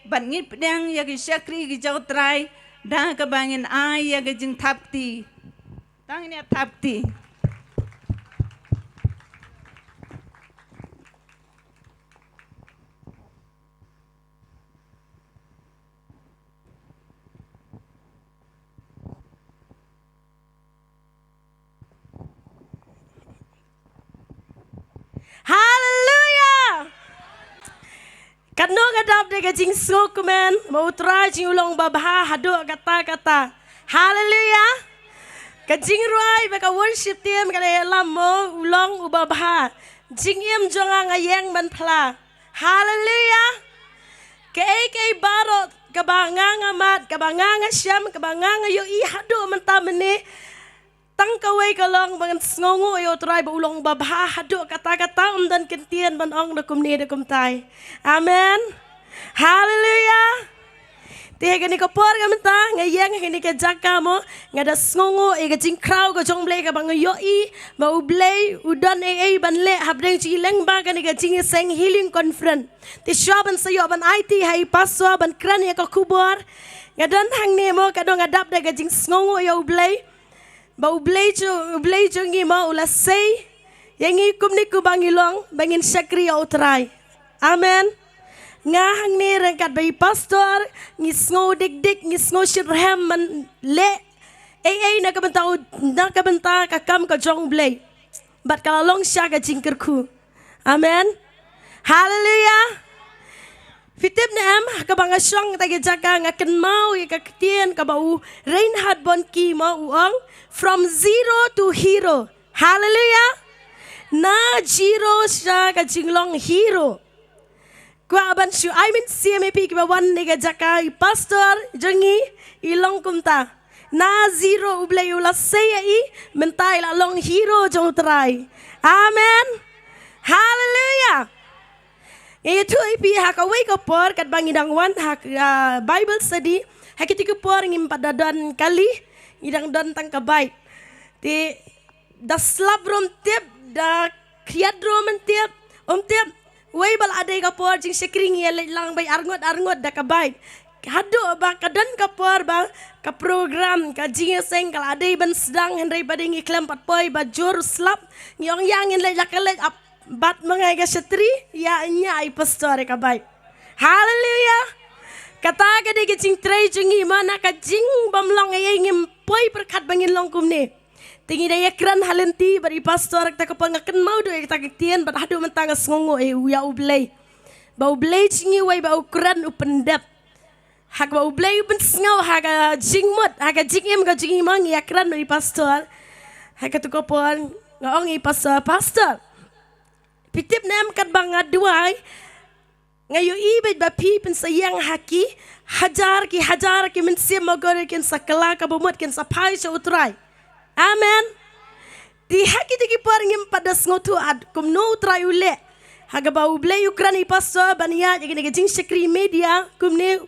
ban ngit pedang ya ke syakri ke jau trai dah ke bangin ai ya ke jing tapti tangnya tapti Hallelujah. Kanong adap de gajing sokumen mau try jing ulong babha hado kata-kata. Hallelujah. Gajing ruai baka worship team kada lam mo ulong ubabha. Jing im jonga ngayeng ban pla. Hallelujah. Kei barot kabanganga mat kabanganga Shim kabanganga yo I hado mentamene. Tang kawai kalong bangan ngongo yo try ba ulong babha hado kata-kata dan kentian ban ong da kumni da kumtai. Amen. Hallelujah. Tiga ni kapor kamenta ngayang ni ka jaka mo ngada ngongo e ga jing kraw ga jong Blei ka bang yo I ba u Blei udan e ban le habdeng chi leng ba ka ni ga jing seng healing conference. Ti shaban sa yo ban IT hai paswa ban kran ya ka kubor ngadan hang ni mo kadong adap da ga jing ngongo yo Blei. Bau Blei jo ngi ma ula sei yang ngi kum ni ku bangilong bangin syakri au trai. Amen. Ngahang ni rengkat bai pastor ngi sngo dik ngi sngo shirham man le na ka benta ka kam ka jong Blei. Bat kala long sya ka jingker ku. Amen. Hallelujah. Fitip na am ka banga syong tagi jaka ngaken mau ya ka ketien ka bau Reinhard Bonki mau uang from zero to hero. Hallelujah. Na zero siya ka jinglong hero. Kwa aban syu I mean CMP ki ba wan ni ka jaka I pastor jongi ilong kumta. Na zero Blei ula saya I mentai la long hero jong try. Amen. Hallelujah. Itu ipi hak away ko por kat bangidang wan hak Bible study hak itu por ngim padadan kali idang don tang kabait ti da slab rom tip da kriad rom tip tip way bal adai ka por jing sekring ye lang bay arngot da kabait hado ba kadan ka por ba ka program ka jing seng kal adai ban sedang henry bading iklam patpoy ba jor slab nyong yang in lakalek up bat mangai ka setri ya nya ai pastor ka bai. Hallelujah. Kata ka de jing trai jungi mana ka jing bamlong ay ngim poi perkat bangin long kumne. Tingi daya kran halenti bari pastor ta ka pangaken mau do ta kitien bat hadu mentang ngongo ya u Blei. Bau Blei jingi wai bau kran upendap. Hak bau Blei ben sngaw haga jingmut haga jingim ka jingi mang ya kran bari pastor. Hak tu ko pon ngong I pastor. Pitip nam kat banga duai ngayo ibet ba pi pen sayang haki hajar ki men sim magore ken sakala ka bomot ken sapai sa utrai. Amen. Di haki tiki paringim pada ngotu ad kum no utrai ule haga ba Blei ukrani paso bania jeng jing sekri media kum ne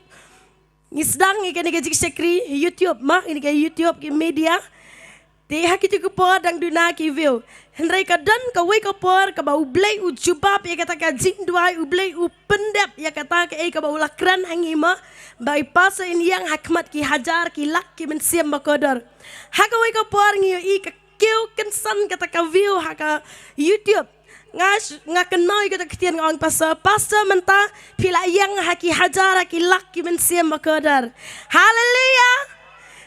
ngisdang jeng jing sekri YouTube ma ini ke YouTube ki media. Di haki tiki por dang duna ki view. Henry kadan ka wake up por ka bau Blei u jubab ya kata ka jing duai u Blei u pendap ya kata ka ka bau lakran hangima bai pasa in yang hakmat ki hajar ki lak ki men siam makodor haka wake up por ngi I ka keu kensan kata ka view haka YouTube ngaken mau kata ketian ngong pasa menta pila yang haki hajar ki lak ki men siam makodor. Hallelujah.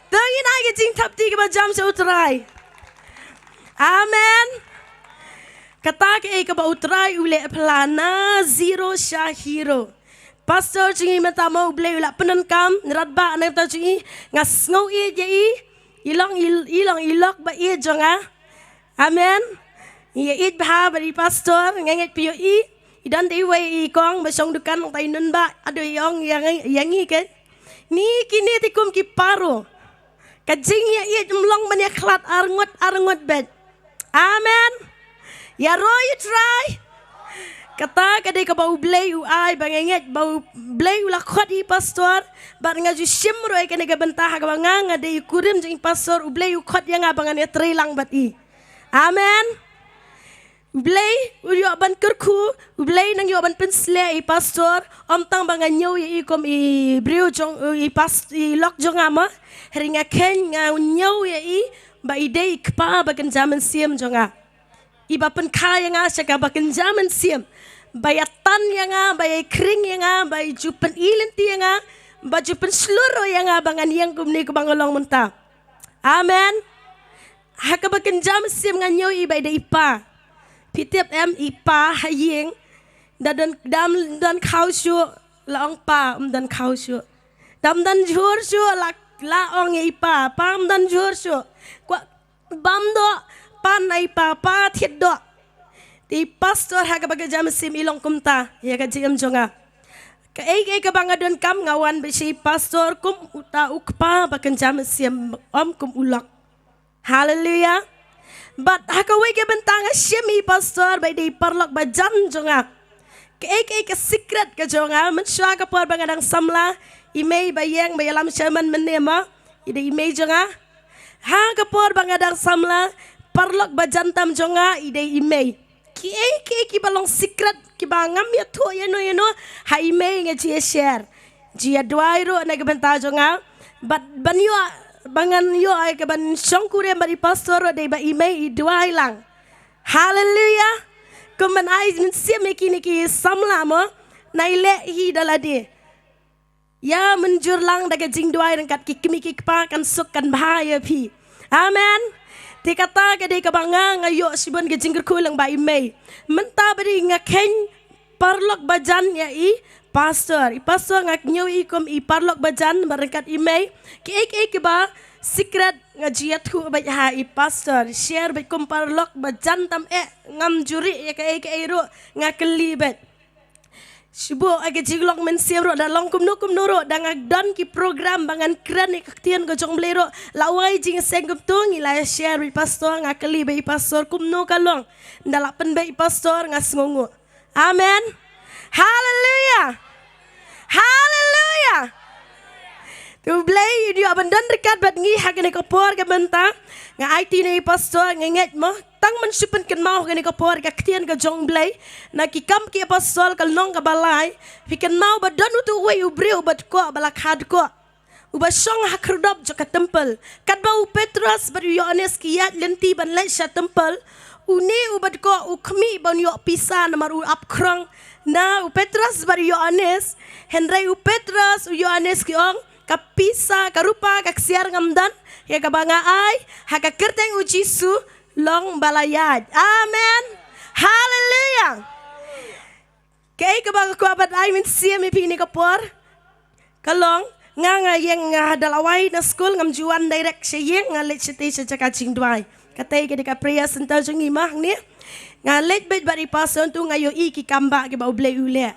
Tangin ai jing tapti ka ba jam sa utrai. Amen. Kata ke ka ba utrai ule pelana zero sya hero. Pastor jingi mata mau Blei ula penan kam neratba na ta jingi ngas ngau I je I ilong ilok ba I jonga. Amen. Ye it ba bari pastor nganget pio I idan dei wai I kong ba song dukan tai nun ba ado yong yang I ke. Ni kini tikum ki paro. Kajing ya I mlong ban ya klat arngot bed. Amen. Ya roy try. Kata kadai ka bau Blei u ai bangenget bau Blei u lakot I pastor bar ngaju Shim roy ka nega bentah ka banganga de kurim jing pastor u Blei u khot yang abangan ya trilang bat I. Amen. Blei uyo ban kerku, Blei nang yo ban pensle I pastor, tang bangan nyo I kom I brio jong I pas I lok jong ama, heringa ken nga nyo I ba ide kpa bagan zaman siam jonga. Iba pen kaya nga siya bagan zaman siam. Bayatan yang nga, bayay kring yang nga, bayay jupan ilinti yang nga, ba jupan seluruh yang nga bangan yang kumni kubangolong munta. Amen. Hakabagan zaman siam nga nyo I ba ide ipa. Pitip ipa haying dan kau syu laong pa dan kau syu dan jur syu laong ipa pam dan jur syu kwa bam do pan ipa pa thiet do ti pastor ha ka baga jam sim ilong kumta ya ka jam jonga ka ka banga don kam ngawan be si pastor kum uta ukpa bakan jam sim kum ulak. Hallelujah. But hakaway ke bentang Shim I pastor by di parlok bajan jonga. Ke secret ke jonga mensya ka por bangadang samla imay bayang bayalam shaman menema ide imay jonga. Ha ka por bangadang samla parlok bajan tam jonga ide imay. Ki balong secret ki bangam ya to yano ha imay nga ji share. Ji adwairo na ke bentang jonga. But banyo bangan yo ay kaban songkure mari pastor de ba imay iduay lang. Hallelujah. Kuman ay siya kini ki samla mo naile hi dalade. Ya menjur lang daga jing duay rangkat kikimi kikpa kan suk kan bahaya pi. Amen. Ti kata ka de kabanga ngayo sibon ke jing kulang ba imay. Menta bari ngaken parlok bajan ya I pastor ngak nyo I kom I parlok bajan barangkat imay ki ba secret ngajiat hu ba ha I pastor share ba kom parlok bajan tam ngam juri ya ka ro ngakelibet sibo age jiglok men siero da long kum nuro dang agdon ki program bangan kran I kaktian go jong blero lawai jing senggup tung ila share I pastor ngakeli ba I pastor kum no kalong ndalapen ba I pastor ngasngongo. Amen. Hallelujah. Hallelujah. Tu Blei dia abandan dekat bat ngi hakene kopor ke benta nga IT ni pastor ngenget mo tang man supen ken mau kene kopor ka ktian ka jong Blei na ki kam ki pastor kal nong ka balai fiken mau badan utu we ubreu bat ko balak had ko uba song hakrudop jo ka temple kat ba u Petrus bar Yohanes ki yat lenti ban lai sha temple uni ubat ko ukmi ban yo pisa namar u apkrong na u Petrus bar Yohanes Henry u Petrus u Yohanes ki ong kapisa karupa kaksiar ngamdan ya kabanga ay haka kerteng u Jisu long balayad. Amen. Hallelujah. Kay kabanga ko abat ay min siya mi pini kapor kalong nga yang dalaway na school ngam juan direct siya yang nga let siya siya jaka jingdway katay ka di ka prayer center jung imah ni nga let bet bari pason tu ngayo iki kamba ke bau Blei ule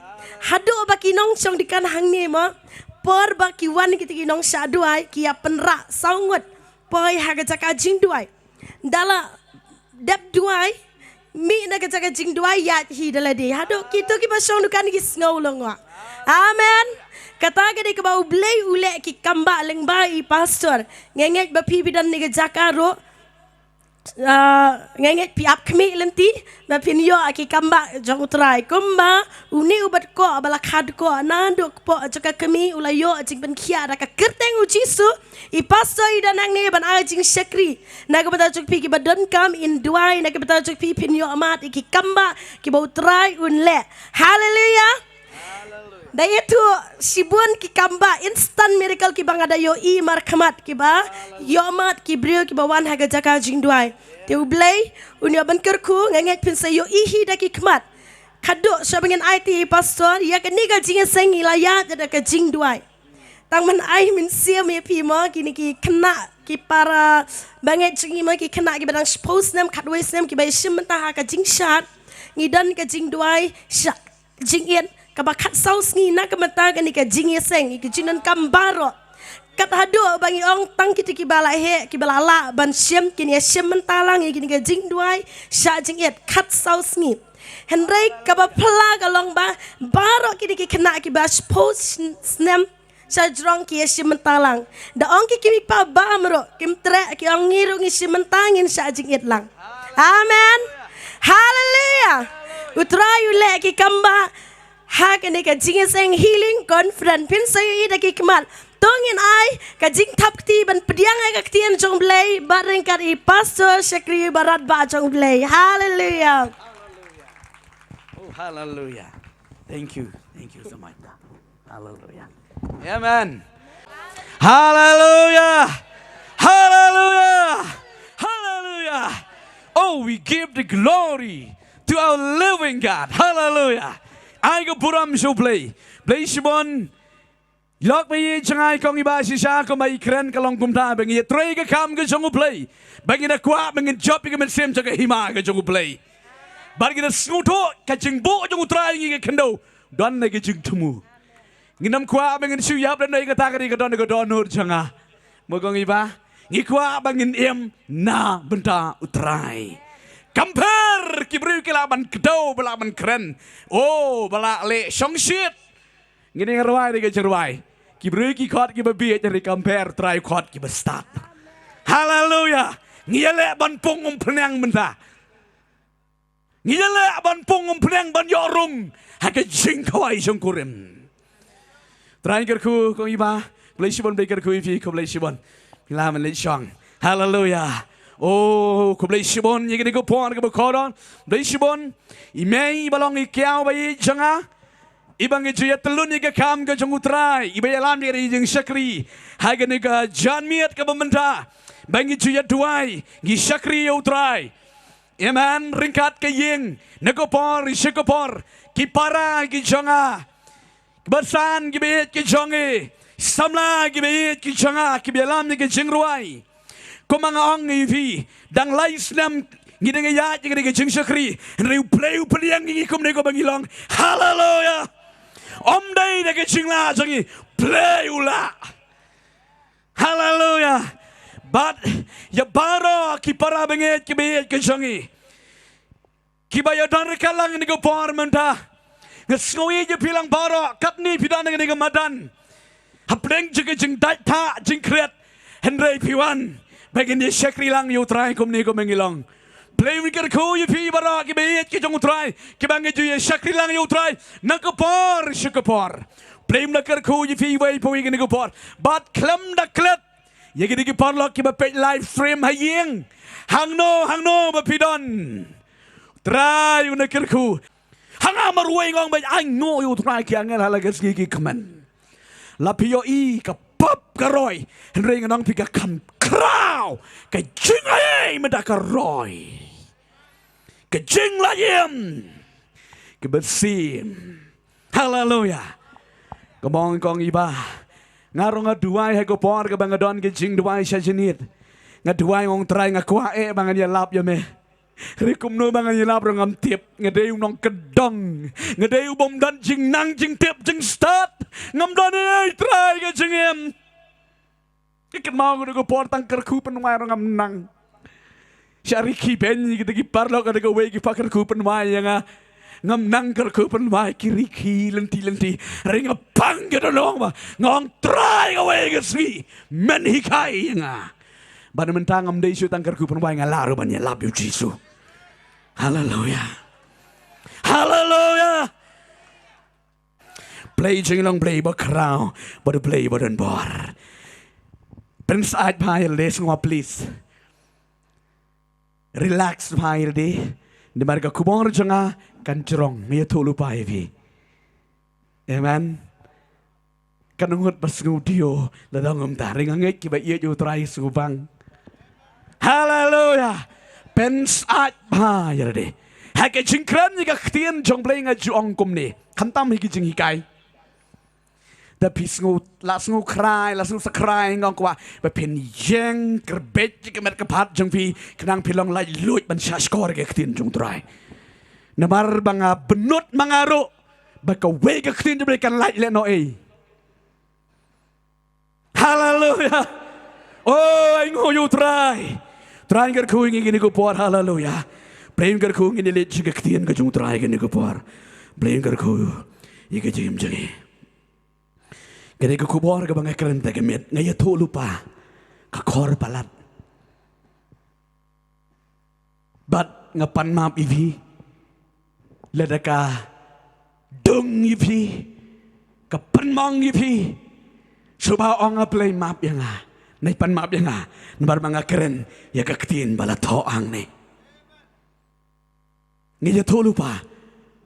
hado ba kinong chong dikan hang ni mo por ba kiwan kiti kinong syaduai kia penra sangut poi haga jaka jingdway dala dep duai mi na ka jaka jingdway yat hi dala di hado kito ki ba song dukan ki snowlong wa. Amen. Kata ka di ka bau Blei ule ki kamba leng bai pastor ngengek ba pi bidan ni ka jakaro ngenget pi ap kmi lenti na pinyo aki kamba jong utrai kumba uni ubat ko balak had ko nanduk po jaka kami ulayo jing ben khia da ka kerteng u Jisu I pastor I danang ne ban ajing sekri na ka bata juk pi ki badon kam in duai na ka bata juk pi pinyo amat ki kamba ki bau utrai unle. Hallelujah. Daya tu sibun ki kamba instant miracle ki bang ada yo I markamat ki ba yo amat ki brio ki bawan haga jaka jingduai tiu Blei unya ban kerku nganget pin sa yo ihi da ki kmat kado sabangin IT pastor ya ka niga jinga seng ilaya da ka jingduai tang man ai min sia me pi mo kini ki kena ki para banget jingi mo ki kena ki badang post nam katway sam ki bai Shim mentah ka jingshat ngidan ka jingduai syak jingien kabakat saus ni nak kemata ni ka jingi seng ki jinan kambaro kat hado bangi ong tang kiti ki bala he ki bala la ban Shim kini Shim mentalang ki ni ka jing duai sha jing et kat saus ni Henry kabapla kalong ba baro ki kena ki bas post snem sa drong ki Shim mentalang da ong ki kimi pa ba amro kim tre ki ong ngiru ngi Shim mentangin sha jing et lang. Amen. Hallelujah. Utrai ule ki kamba ha kene ka jing seng healing conference pin sayu ida ki kemal. Tongin ai ka jing thap ti ban pediang ai ka tien jong Blei bareng kari pastor Syakri barat ba jong Blei. Hallelujah. Oh, hallelujah. Thank you so much. Hallelujah. Amen. Hallelujah. Hallelujah. Hallelujah. Oh, we give the glory to our living God. Hallelujah. I go buram so Blei. Blei Shimon. Lok me changai kong iba si sa ko mai kren kalong kumta bengi trei ka kam ka jong Blei. Bengi na kwa bengi job ka men sem ka hima ka jong Blei. Bagi na skuto ka jing bo jong trai ngi ka kendo. Don na ka jing tumu. Nginam kwa bengi su yap na ka ta ka don nur changa. Mo kong iba ngi kwa bengi em na benta utrai. Kamper kibru kila ban kdo bala ban kren. Oh bala le song shit. Ngini ngarwai ni ka jerwai. Kibru ki khot ki babi dari kamper try khot ki start. Hallelujah. Ngiyale ban pung phnang benta. Ngiyale ban pung phnang ban yorung. Ha ka jing khawai jong kurim. Try ker khu kong iba. Blei Shimon be ker khu fi ko Blei Shimon. La man le chong. Hallelujah. Oh, ko Blei Shimon yigini ko pon ko kodon. Blei Shimon imei balong ikiao bai janga. Ibang ijuyat telun iga kam ke jong utrai. Iba yalam diri jeng Syakri. Haga niga janmiat ke bementa. Bang ijuyat duai. Gi Syakri utrai. Amen. Ringkat ke yeng. Negopor, isikopor. Kipara ki jonga. Bersan ki beit ki jongi. Samla ki beit ki jonga. Ki yalam niga jeng ruai. Kumanga ong ivi. Dang lais nam. Ngida ngayat ngida jeng Syakri. Riu play upeliang ngi kum nego bangilong. Hallelujah. Om day na kachingla jangi play ula. Hallelujah. But ya baro ki para benget ki beit ki jangi. Ki ba ya dan rekalang ni ko parmenta. Ngasngoy je pilang baro katni pidan ni ko madan. Hapleng je jing dai ta jing kret henrei piwan. Bagin ye Syakri lang yu try kum ni ko mengilong. Play we get ko you pi bara ki beit ki jong try ki bangi ju ye Syakri lang you try nakapor shukapor play na ker ko you pi way po ing nakapor but klem da klet ye gi ki por lok ki ba pe live frame ha yeng hang no ba pidon try na ker ko hang amaruai ngong ba ai no you try ki angel hala ges ki kaman la pio I ka pop karoy ring nang pi ka kam kraw ka jingai meda karoy Kejing layem, kebersim, hallelujah. Kemong kong iba, ngarong ngaduai hego por ke bangadon kejing duai sajenit, ngaduai ngong try ngakwae bangan yalap ya me, rikum no bangan yalap rongam tip, ngedeu nong kedong, ngedeu bom dan jing nang jing tip jing start, ngam don try kejing em, ikan mau ngego por tangker ku penuai rongam nang. Syariki ben kita ki parlo kada ko we ki pakar ku pen mai nga ngam nang kar ku pen mai kiriki lenti ringa pang ga dolong ba ngong try ga we ga swi men hikai nga ban mentang ngam dei su tang kar ku pen mai nga laru ban ya love you Jesus. Hallelujah. Hallelujah. Play jing long play ba krao ba de play ba den bor. Prince aj pai les ngwa please. Relax mahir di marga kubong janga kancerong ngia tolu pai vi. Amen. Kanungut pas ngudio ladang taring angek kiba iya ju trai subang. Hallelujah. Pens at mahir di. Hake jingkran jika ktien jong Blei ngaju ongkum ni. Kantam hiki jing hikai. Tapi las ngu cry ngong kwa ba pen yeng kerbet ke mer kepat jong pi kenang pilong lai luit ban shaskor ke ktin jong try namar banga benut mangaro ba ka we ke ktin de kan lai le no e. Hallelujah. Oh ngo you try ger ku ngi ni ko por hallelujah blame ger ku ngi ni le ke ktin ke jong try ke ni ko por blame ger ku ye ke jim jangi. Kaya ko kubor ka bang ekrente kemet ngaya to lupa ka kor palat. But ngapan map ivi ledaka dung ivi kapan mong ivi suba ong play map yang nay pan map yang nabar mga keren ya kaktin bala toang ni ngiya tolu pa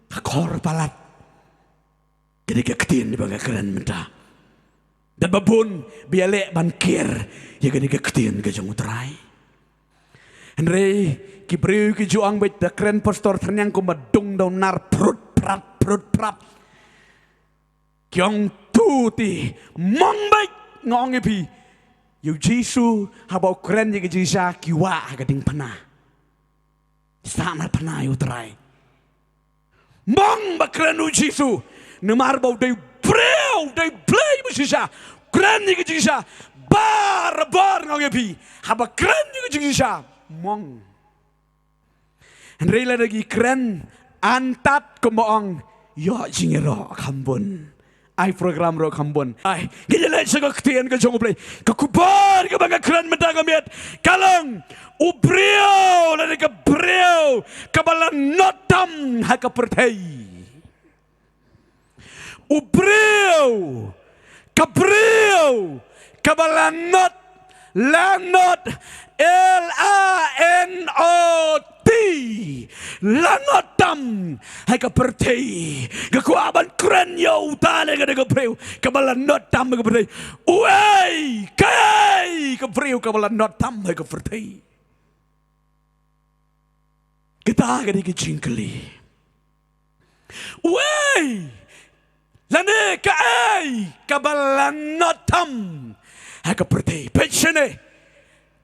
kakor palat jadi kaktin di mga keren menta dan babun biale bankir ya gani kaktin gajang utray Henry kibriu ki juang bet da keren pastor Thyrniang ko madung daw nar prut prap kyong tuti mong bet ngong epi yu Jisu habau keren ye Jisa kiwa gading pana sama pana yu trai mong ba keren u Jisu nemar bau dei breu dei Blei musisa keren ye Jisa bar ngong epi haba keren ye Jisa mong Henry lagi keren antat kemoong yo jingero kambun ai program ro kambun ai gila sa kaktian ka jong Blei kakubar ka mga keren madagamit kalong ubrio lagi ka breo kabalan notam ha ka pertay ubrio kabreo kabalan not lanot LANOT lanotam hay kapertay kakuaban kren yo tale ka kabreu kabalan notam kapertay uay kay kabreu kabalan notam hay kapertay kita ka di kajingkali uay lane kay kabalan notam hay kapertay pensione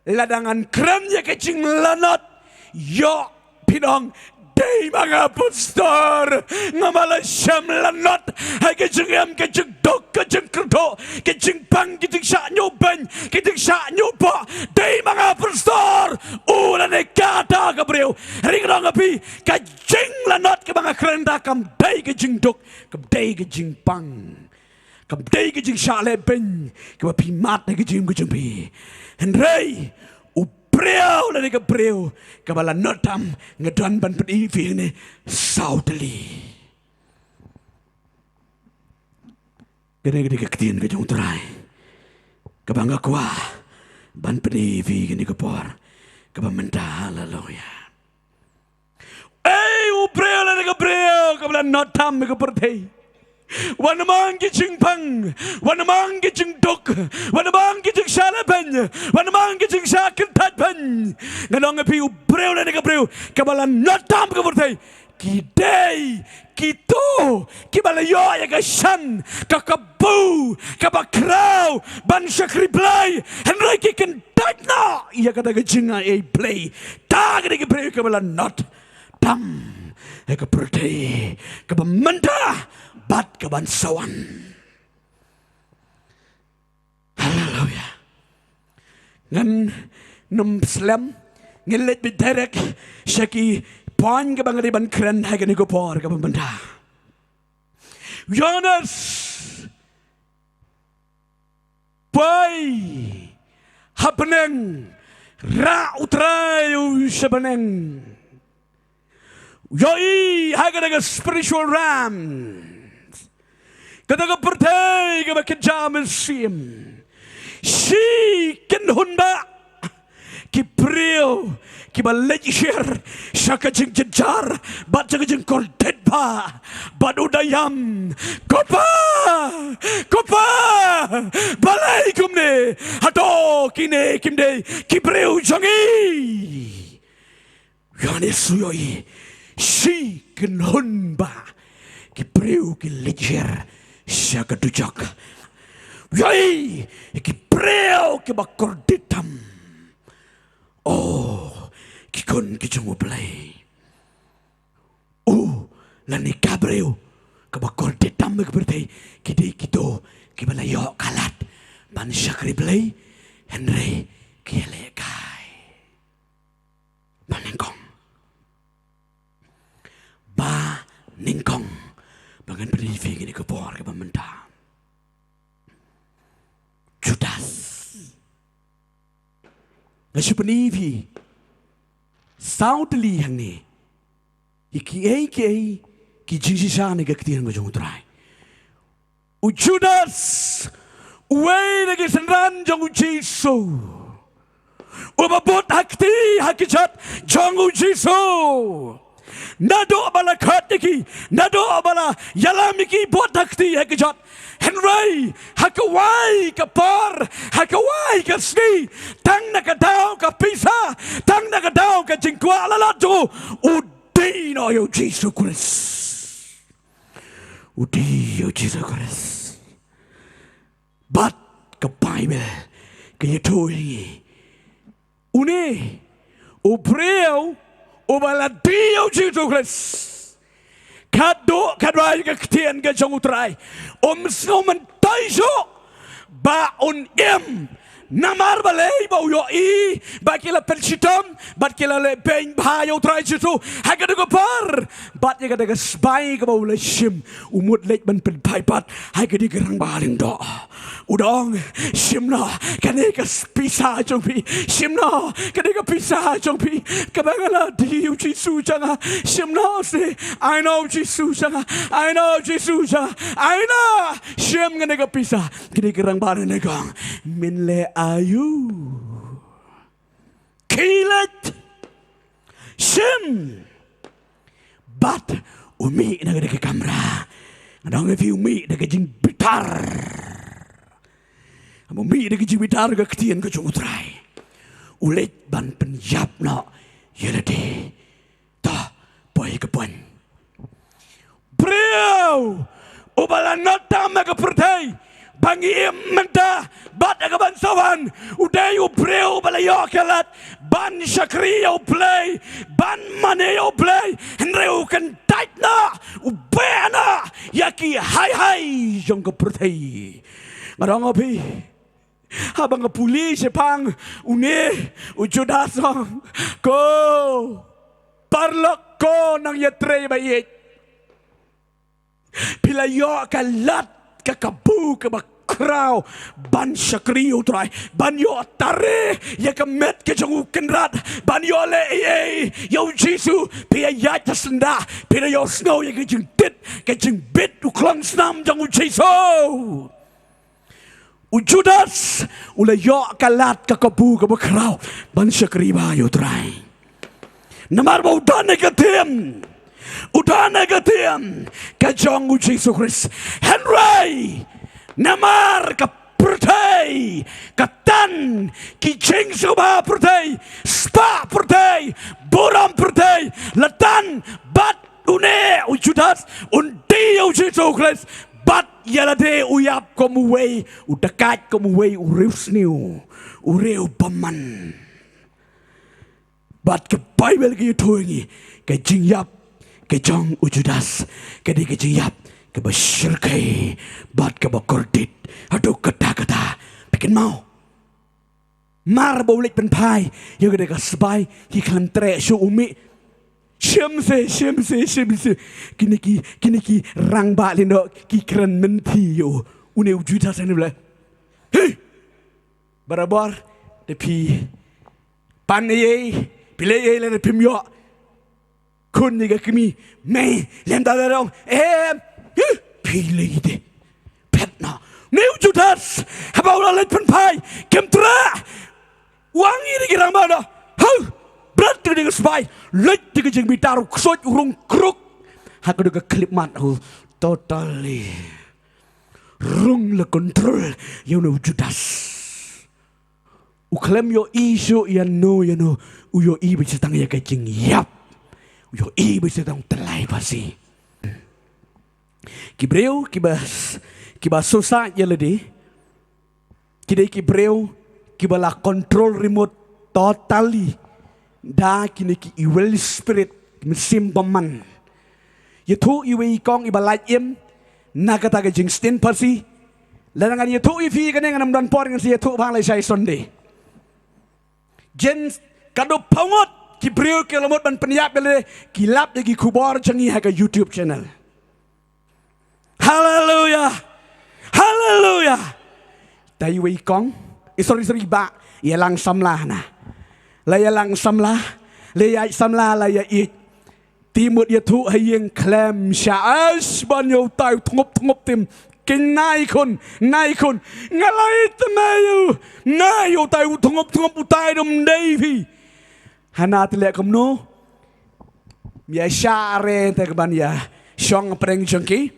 ladangan kerennya kecing lanot yo pinong day mga pastor ngamala Shim lanot ay kecing am kecing dok kecing kerdo kecing pang kecing sa nyoban kecing sa nyoba day mga pastor ulan ay kata kabreo ring rong api kecing lanot ke mga kerenda kam day kecing dok kam day kecing pang kam day kecing sa leben kam pimat na kecing pi Henry ubreo lani ka breo kabala notam ngadon ban pedivi ni saudeli gede kaktin ka jong trai kabanga kwa ban pedivi ni ka por kabamenta haleluya ubreo lani ka breo kabala notam ka portei Wanamang kicing pang, wanamang kicing dok, wanamang kicing salaban, wanamang kicing sakit tatban. Nganong api ubreu na nagabreu, kabalan notam kaburtay. Kidey, kito, kibalayo ya gasyan, kakabu, kabakraw, bansakri Blei, Henry kikentat na, iya kata gajinga ay Blei, taga nagabreu kabalan not, tam, kaburtay, kabamanda, bat kebansawan. Haleluya. Ngan num slam ngelet biderek syaki pon ke bangriban keren ha gani gopor ke benda. Jonas pai hapneng ra utrayu sebeneng. Yoi ha gani spiritual ram. Kata pertai ke bakjam Shim. Si ken hunba ki prio ki balejir syaka jing jejar bat jing kordet ba badudayam kopa balai kumne hato kine kimde ki prio jangi yani suyoi si ken hunba ki prio ki lejir syaka dujak yai ki preo ki bakor ditam oh ki kon ki jungu Blei lani kabreo ki bakor ditam ki bertai ki dei kito ki balayo kalat ban syakri Blei Henry ki lekai banengkong ba ningkong bangan briefing ini ke por ke pementa Judas ngasih penivi saudeli yang ni. Iki ki jinsisa ni kektian ko jong utrai. Judas uway lagi senran jong Jisu. Umabot hakti hakijat jong Jisu. Nado bala khatiki, nado bala yalamiki bot hakti hakijat. Henry hakawai kapar, hakawai kasni, tang nakadaw ka pisa, tang nakadaw ka jingkwa lalato. Udino yo Jisu Christ. Udi yo Jisu Christ. But ka Bible kaya tuwi. Une ubreo ubaladio Jisu Christ. Kado kadrai ka ktian ka jong utrai. Snowman taiso ba on namar balay ba uyo ba kila pensitom ba kila le beng bayo try jitu hagad ko par bat ya kada spy ka ba ule Shim umut lek ban pen paipat hagad di gerang baling do udong Shim no kane ka pisa jong pi Shim no kane ka pisa jong pi ka bangala di Jisu janga Shim no se I know Jisu janga I know Jisu janga I know Shim kane ka pisa kane gerang baling ne kang min le ayu kilat Shim bat umi na ke kamera ngadang fi umi na ke jing bitar umi na ke jing bitar ke ktian ke utrai ulet ban penyap no yelade ta boy ke pon breu ubala nota mega pertai bangi menta bat agaban sawan udayu breu balayo kalat ban shakriyo Blei ban maneyo Blei henreu kan taitna ubena yaki hai jong ka pertai ngarang api habang ka pulis pang une ujudasong ko parlak ko nang yatre bayit pilayo kalat ka Kabu ka bakraw ban shakriyo try ban yo tare ya ka met ke jong kenrat ban yo le yo Jisu pia ya tasenda pia yo snow ya ke jing tit ke jing bit u klong snam jong Jisu u Judas ula yo kalat ka Kabu ka bakraw ban shakriba yo try namar ba udan ka tem udah negatif kajong Jisu Christ Henry namar ka pertai katan kijing suba pertai spa pertai boram pertai latan bat une Judas undi Jisu Christ bat yalade uyap komuway udakat komuway uriusniu ureu paman bat ke Bible ki tuingi ke jingyap ke jong Judas ke di ke jiyap ke basyirkai bat ke bakordit aduh kata bikin mau mar baulik penpai yo ke ka sbai hi kan tre shu umi Shim se kini rang ba lindo ki kren menti yo une Judas ni bla hey barabar de pi pan ye pile ye le pim yo kun ni ka kimi me lem da dong pilih de petna new Judas habau la let pai kem tra wang ini kirang mana ha berat tu dengan spai let tu jeng bitar soj urung kruk hak du ka klip mat hu totally rung le control you know Judas u klem yo isu ya no u yo i bi tang ya ka jeng yap yo i bisa dong telai pasti. Kibreu kibas susah je ledi. Kidai kibreu kibala control remote totally. Da kini ki evil spirit mesim paman. Yaitu iwe ikong ibalai im nakata ke jingstin pasti. Lanangan yaitu ifi kan yang enam por dengan si yaitu bang lai sai Sunday. Jen kado pangot kibreu ke lamot ban penyap bele kilap lagi kubar jangi ha ke YouTube channel. Hallelujah. Hallelujah. Dai wei kong sorry ba ya lang samlah na. La ya lang samlah Leyai samla laya it. Timut ya tu hayeng klem syaas banyo tayo tungop tim. Kinai kun ngalai nayo tayo tungop utay dum Davy. Hanat le kamno. Ya syare te kabanya syong preng jengki.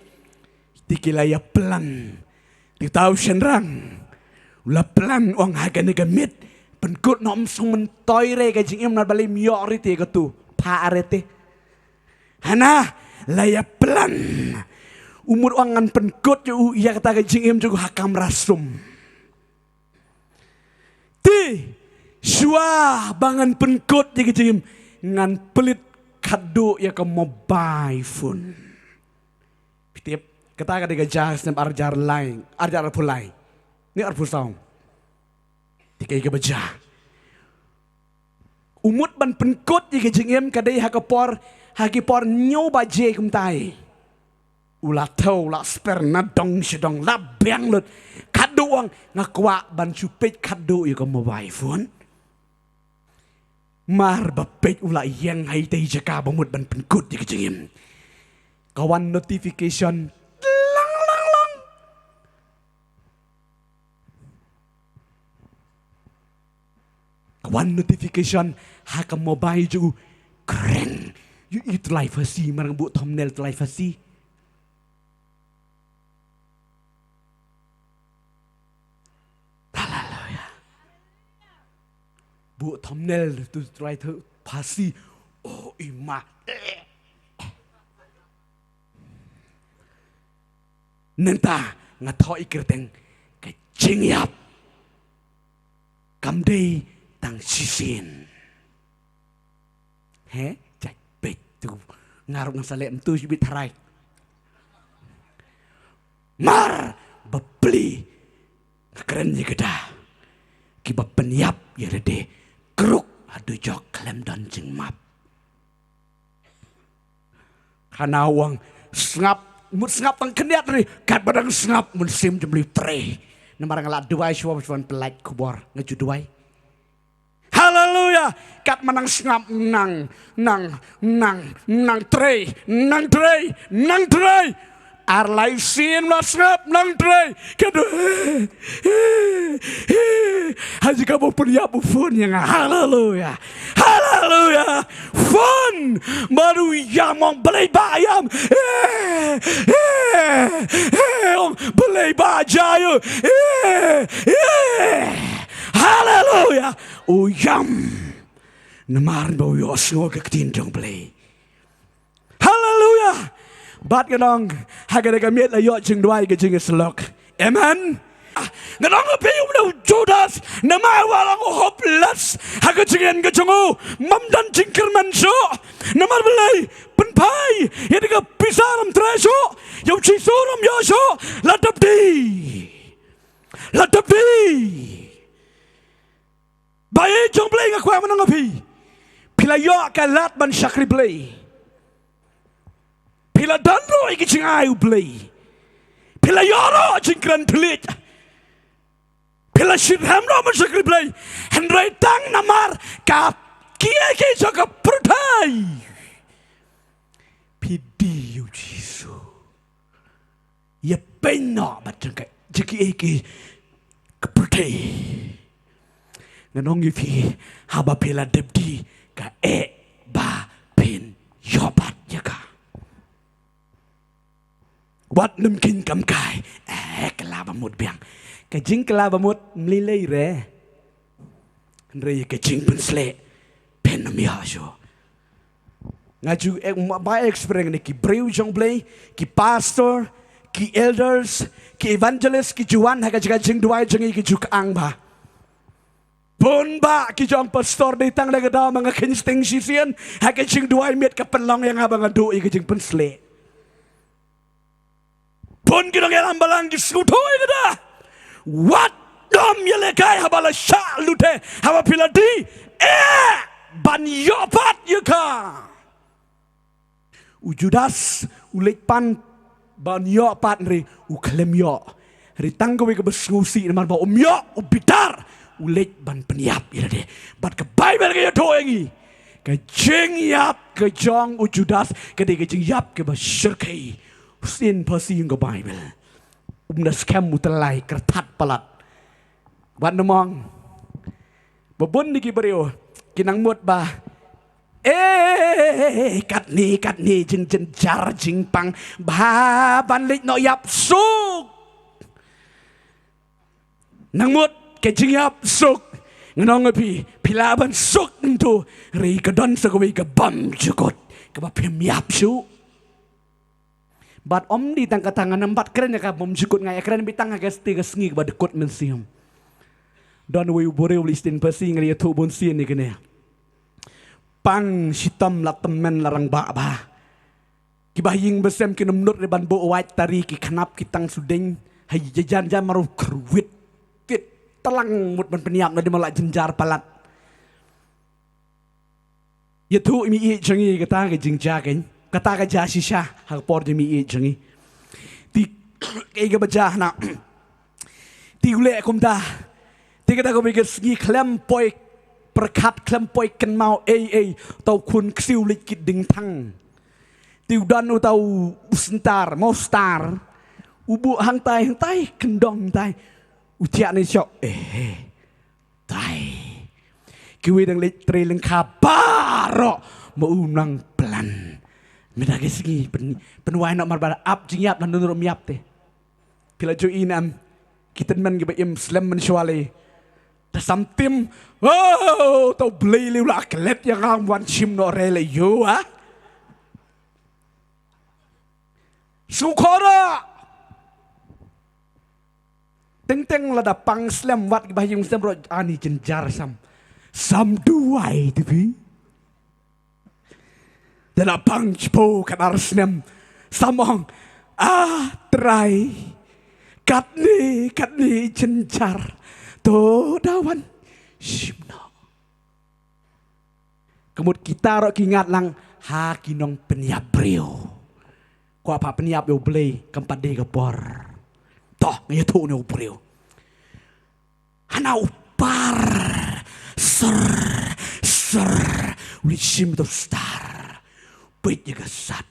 Tikilaya plan. Di tahu senrang. Ula plan wang hagan gamit. Penkut nom sumen toire ka jing im na bali miori te katu. Pa arete. Hana laya plan. Umur wangan penkut ju iya kata ka jing im juga hakam rasum. Ti syua bangan penkut di jing im ngan pelit kado ya ke mobile phone. Tiap kata ka digajar sem arjar lain, arjar pulai. Ni arpusong. Tikai ke baca. Umut ban penkut di jingem kadai hakapor nyoba je kumtai. Ula tau la sper na dong sedong la beng lut. Kado wang ngakwa ban cupet kado ya ke mobile phone. Mar bapet ula yang hai tei jaka bamut ban penkut di jingem. Kawan notification lang. Kawan notification hakam mobile ju keren. You itu live hasi marang bu thumbnail live hasi. Haleluya. Bu thumbnail tu try tu hasi. Oh ima. Nenta ngathoi kerteng ke jingyap. Kamdei tang sisin. He, cak bet tu ngaruk ngalem tu bit harai. Mar bebeli keren je kedah. Ki bepenyap ya de kruk adu jok klem dan jing map. Kana wang ngap mut ngap tang keniat ni kat badang ngap mun sim jembli tre. Namar ngalat duai syua syuan pelak kubor ngaju duai. Haleluya. Kat menang ngap nang tre. Arlai sin mas ngap nang tre. Kado. Haji kamu punya phone yang haleluya. Phone baru yang Blei bayam. Blei bajayo. Haleluya. Uyam. Namar bau yosno ketin jong Blei. Haleluya. Bat ganong hagadaga miet la yot jing duai ke jing selok. Amen. Ganong apiu na Judas namai walang hopeless hagajingen ke jongo mamdan jingker manso namar Blei penpai yadiga pisaram treso yau cisurum yoso ladap di bayi jong Blei ngakwa manong api pilayo kalat ban syakri Blei. Pila danro iki cingayu Blei. Pila yoro cingkran pelit. Pila shirhamro masyakri Blei. Henry tang namar kap kia jaka pertai. Pidi yu Jisu. Ya pena batang jeki eki kepertai. Nanong yufi haba pila debdi ka ba pin yobat jaka. Wat mungkin kamkai kelabamut biang kajing kelabamut melilai re re kajing pensle penamia jo ngaju ba experience ni ki breu jong Blei ki pastor ki elders ki evangelist ki juan ha kajing duai jeng ki juk ang ba pun ba ki jong pastor datang lega da mga kinsting sisian ha kajing duai met ka penlong yang abang adu ki kajing pensle pun kita ngelam balang disutoi kada. What dom yelekai habala sha lute haba piladi ban yopat yuka. Ujudas ulek pan ban yopat nri uklem yo. Ri tanggawe ke besngusi namar ba yo ubitar ulek ban peniap yade. Bat ke Bible ke yo toengi. cái jing yap cái jong ujudas cái đây cái jing yap cái bersyirkai sin persi ng Bible das kem mutalai kertat palat wan namong babun di kibario kinang mut ba kat ni jing jar jing pang ba ban lik no yap suk nang mut cái jing yap suk nong pi pilaban suk tu ri kadon sakawi ka bam jukot ka ba pim yap su bat om di tang katangan nambat keren ya ka bam jukot ngai keren bitang ka sti ka sngi ba dekot mensium don we bore listin pasing ri tu bon sien ni kene pang sitam latem men larang ba ba ki bahing besem ki nomnut re ban bo wat tari ki khnap ki tang sudeng hai jajan jan maru kruwit telang mut man peniap na di malak jenjar palat ya tu mi i jangi kata ke jingja ken kata ke jasisha hak por mi i jangi ti ke ga baja na ti ule kum da ti kata ko bigas ngi klem poi perkat klem poi ken mau tau kun ksiu lik kit ding thang ti dan u tau ustar mau star ubu hang tai kendong tai utia ni syok tai kiwi dang lek trailing kabaro maunang plan meda gesgi penwai nak marbara up jingyap dan nurut miap te pila jo inam kita men giba im slam men syawale ta samtim oh tau Blei liu la kelet yang ang wan Shim no rele yo ah sukora teng lada pang slam wat bahayung slam ro ani jenjar sam duai tipi dala pang chpo kanar slam samong try kat ni jenjar to dawan Shimno kemud kita ro kingat lang ha kinong peniap brio ko apa peniap yo Blei kempat de kapor toh ngaya tu ni upriu hana upar ser uli Shim to star pit jaga sat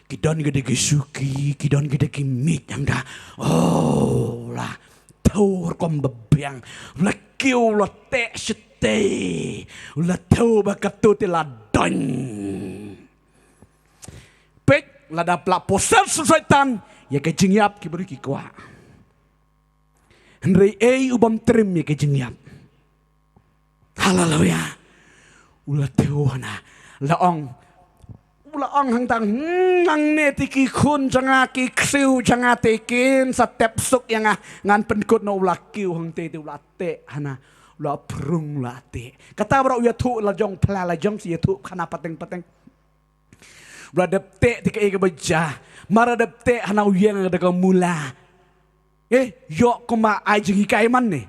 kidon gede gisuki kidon gede kimit yang dah oh lah taur kom bebiang la kiu la te sete la tau bakatu la don pit la da pla poser setan ya ke jingyap ki beri ki kwa Henry ubam trim ya ke jingyap haleluya ula tewana laong hang tang nang ne tiki kun janga ki ksiu janga tekin step suk yang ngan penkut no ula kiu hang te ula te hana ula prung ula te kata bro ya tu la jong pla la jong si ya tu kana pateng ula dep te tika ega baja mara dep te hana uyang ada mula yok kuma ai jingi kai man ni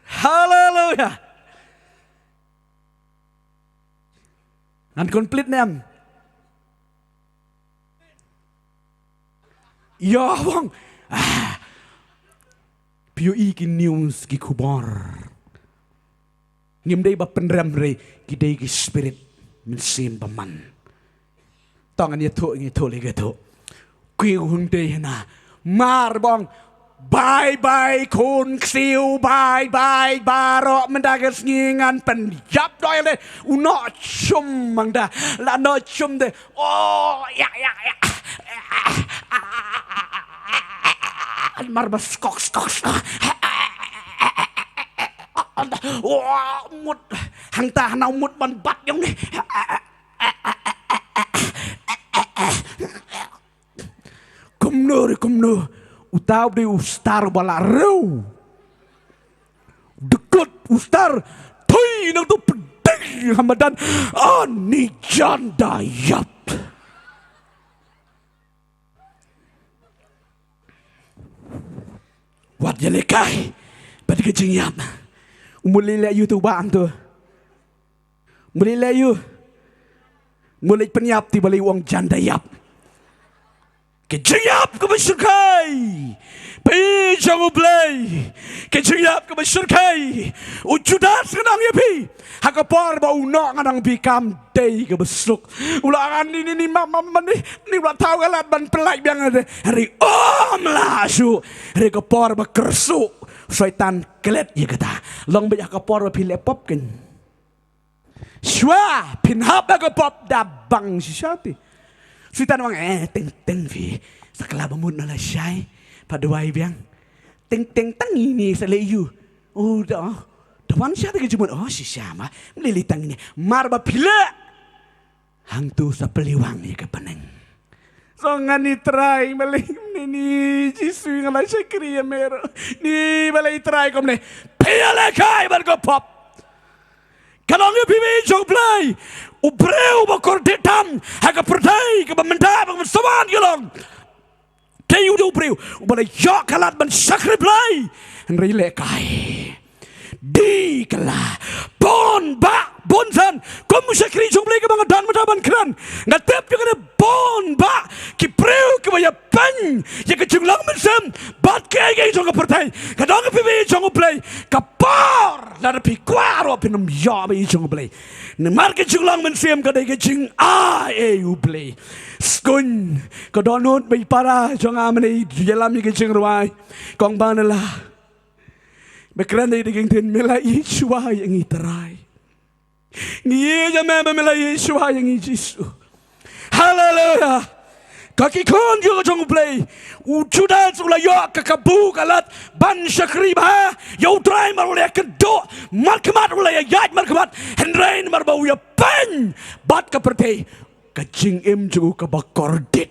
haleluya nan komplit nem yo bang piu ki news ki kubar ngim dei ba penram re ki dei ki spirit min sim baman tong an yetu le getu kui hung dei na mar bang bye kun ksiu bye baro mendagas ngingan pen yap doi le uno chum mangda la no chum de oh ya mar ba skok mut hang ta nau mut ban bat yong ni kumno utau de ustar bala reu dekut ustar tui nang tu pedeng hamadan ani janda yap wat jelekai pada kecing yap mulai le you tu baan tu mulai le you mulai penyap ti balai uang janda yap kecing yap ke bersyukai Pi jong Blei ke jiap ke bersyukai ujudas kenang ya pi hakapar ba unok nganang pi kam day ke besuk ulangan ni mama ni ulah tahu kalat ban pelai biang hari lah su hari kapar ba kersuk syaitan kelet ya kata long ba hakapar ba pi lepop kan shwa pin hab ba kapop dabang siapa syaitan wang teng fi sakala bamun na la syai Paduai biang teng tang ini selayu oh dah depan siapa ke cuma oh si siapa melili tang ini marba pila hantu sapeliwang ni ke peneng so ngani try balik ni jisu ngalai sekri ya mer ni balik try kom ne pila kai bar go pop kalau ngi bibi jong Blei ubreu ba kordetam haga perdai ke bamenda ba sawan gelong Kayu dia ubreu, ubalai yok kalat ban sakri Blei, henry kai, di kalah, bon san, kamu sakri jong Blei ke bang dan madaban keran, ngatep juga ada bon ki preu ke baya pen, ya ke junglang mensem, bat kaya jong ke pertai, kadang ke pibi jong Blei, kapar, nada pikwaro pinam yok baya jong Blei, nemar ke junglang mensem kadai ke jing Blei. Skun ko donut bay para jong amani jalam ni kecing ruai kong banala bekran dai diging tin melai shua yang iterai ni ya memang melai shua yang Yesus haleluya kaki kon jo jong Blei ujudan sula yo ka Kabu kalat ban syakri ba yo try mar ule kedo mar kemat ule ya mar hendrain mar bau ya pen bat ka pertai kacing juga kabakordit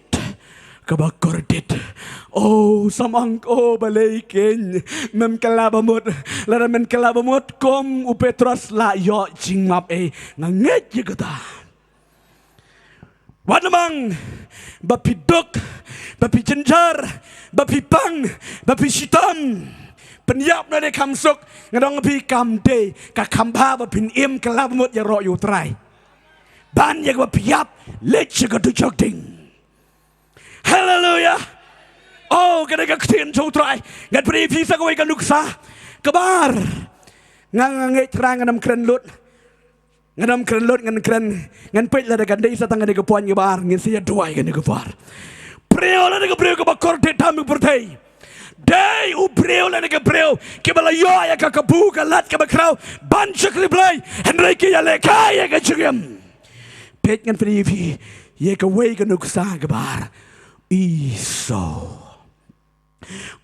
oh samang oh balikin mem kalabamut lara men kalabamut kom upetros la yo jing map nganget je kata wadamang bapi dok bapi jenjar bapi pang bapi sitam penyap na de kamsuk ngadong pi kamde ka kamba bapin im kalabamut ya ro yu try ban ya gua piap lech ga tu chok ding hallelujah oh kada ga ktin chok trai ngat pri phi sa ko ga nuksa kabar ngang terang ngam kren lut ngan ngan pet la ga dei sa tang ga ga pon ga bar ngin sia duai ga ga bar preo la ga preo ga ba kor te tam pertai dei u preo la ga preo ke bala yo ya ka Kabu ka lat ka ba krau ban chakli Blei henry ke ya le kai ga chugem pet ngan pri ye ka wei ka nuksa gabar iso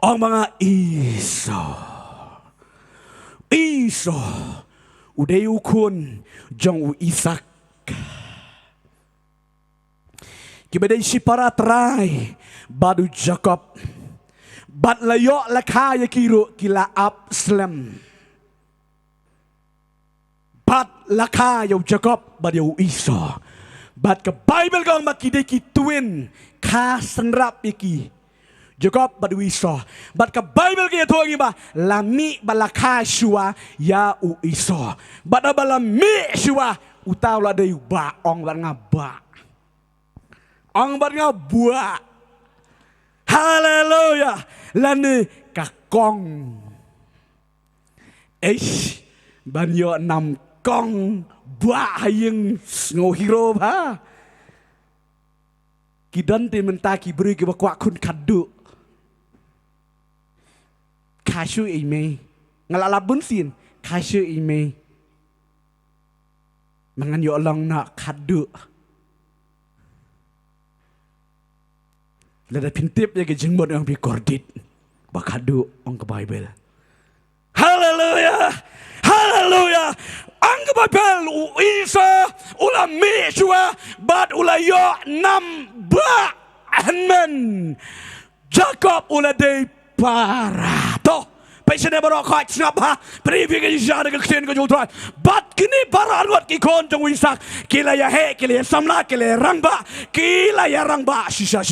ang mga iso uday ukun jong u Isak kibaday si para try badu Jacob bat layo lakaya kiro kila Absalom bat lakaya Jacob badu iso bat ke Bible kang makide ki twin ka senrap iki Jacob badu iso bat ke Bible ke tuangi ba lami balaka shua ya u iso bat abala mi shua utaw la de ba ong bar ngaba ong bar ngabua haleluya lani kakong banyo nam kong ba yang ngohiro ba kidan te mentaki beri ke bakwa kun kadu kashu ime ngalalabun sin kashu ime mangan yo long nak kadu lada pintip ya ke jengbon yang bi kordit bakadu ong ke Bible haleluya haleluya ang ke Bible Isa ulah Meshua bat ulah yo nam ba amen Jacob ulah de para to Passionnya baru kau snap ha, pergi ke Isya dengan kesian ke jual. Bat kini para alat kikon jeng Isak, kila ya he, kila ya samla, kila ya rangba, sisa.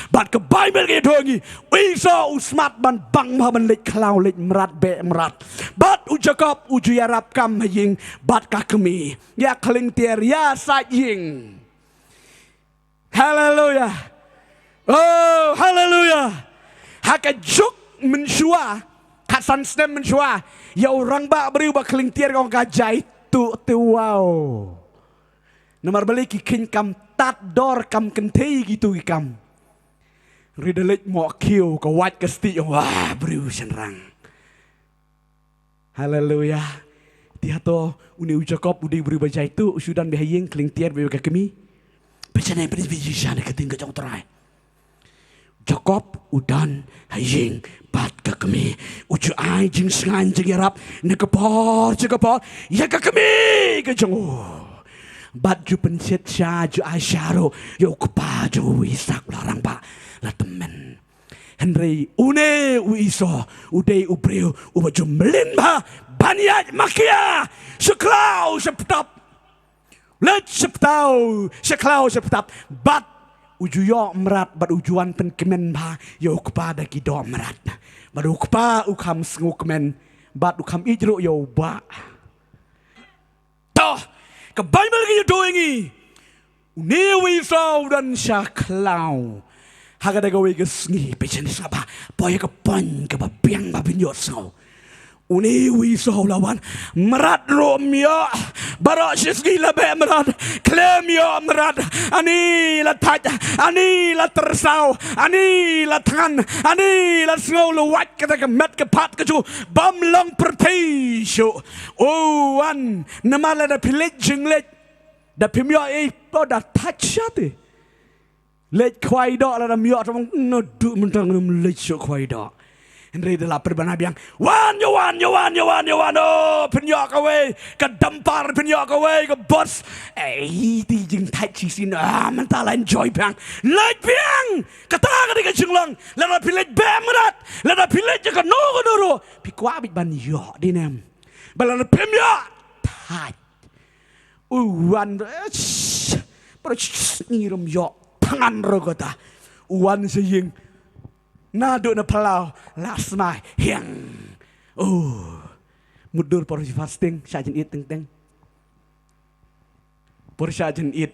Bat ke Bible ke dongi, Isa usmat ban bang ban lek klau lek merat. Bat ujakop uju yarap kam ying, bat kakemi, ya keling tiar ya saying. Haleluya. Oh, haleluya. Haka juk mensua kasan stem mensua ya orang ba beriu ba kelingtiar kong gajai tu wow nomor balik king kam tat dor kam kentei gitu kam ridelik mo kiu ka wat ka sti wah beriu senrang haleluya dia to uni ujakop udi beriu bajai tu sudan behayeng kelingtiar be ka kemi Pecanai peribijishan ketinggal jauh terai. Jacob udan haying bat ka kami uju ai jing sengan jing yarap nekapor ya ka kami ka jong bat ju penset sha ju ai sharo yo kupa ju wisak larang ba la temen Henry une wiso udei ubreu ubaju melin ba baniat makia seklau septap let septau seklau septap bat ujuyo merat bat ujuan penkemen ba yo kepada kido merat bat ukpa ukam sengukmen bat ukam ijro yo ba toh ke Bible ki doing i unewi so dan seklau haga daga we gesngi pechen saba boy ke pon ke ba biang ba binyo so unewi so lawan merat romyo barok sisgi labe merat klem yo merat ani la taj ani la tersau ani la tangan ani la sngau lu wat kata ke met ke pat ke ju bam long perti shu oh wan namala da pilet jinglet da pimyo e po da tachate let kwai do la da myo tong no du mentang let shu kwai do Henry adalah perbana biang wan oh penyok away ke dampar penyok away ke bos di jeng tai chi sin mentala enjoy biang let biang kata ka ke jenglang la pilet bemerat la pilet je ka no noro pikwa bit ban yo dinem balana penyok tai wan pero ngirum yo tangan rogota wan seying Nado na palau last night hiang mudur por fasting sajen eat teng por sajen eat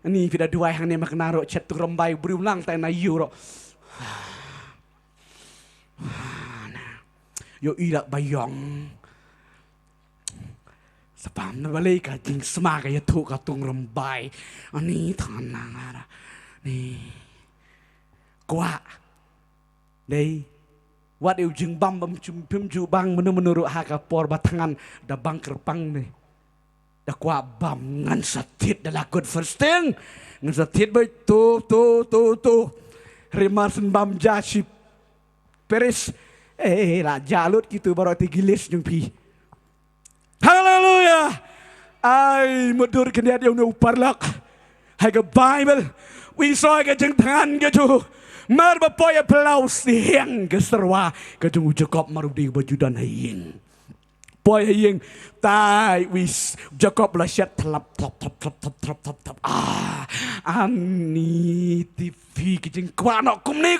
ani pida dua hang ne maknaro chat tu rembai berulang tai na euro yo ira bayong sapam na balai ka jing sma ka ya tu ka tung rembai ani thanang ara ni kwa Dei, wat eu jeng bam pim ju bang menurut haka por batangan da bang kerpang ni, da kwa bam ngan satit da lakut first thing, ngan satit bay tu, rimarsen bam jasi peris, lah jalut gitu baru tigilis jeng pi, haleluya, ay mudur kendiat yang nu parlak, hai ke Bible, wisoi ke jeng tangan ke ju. Mar bapoya pelau siang ke serwa ke jung Jacob marudi bajudan haying. Boy haying tai wis Jacob la shat tlap tlap. Ani TV ke jeng kwa nok kum ni.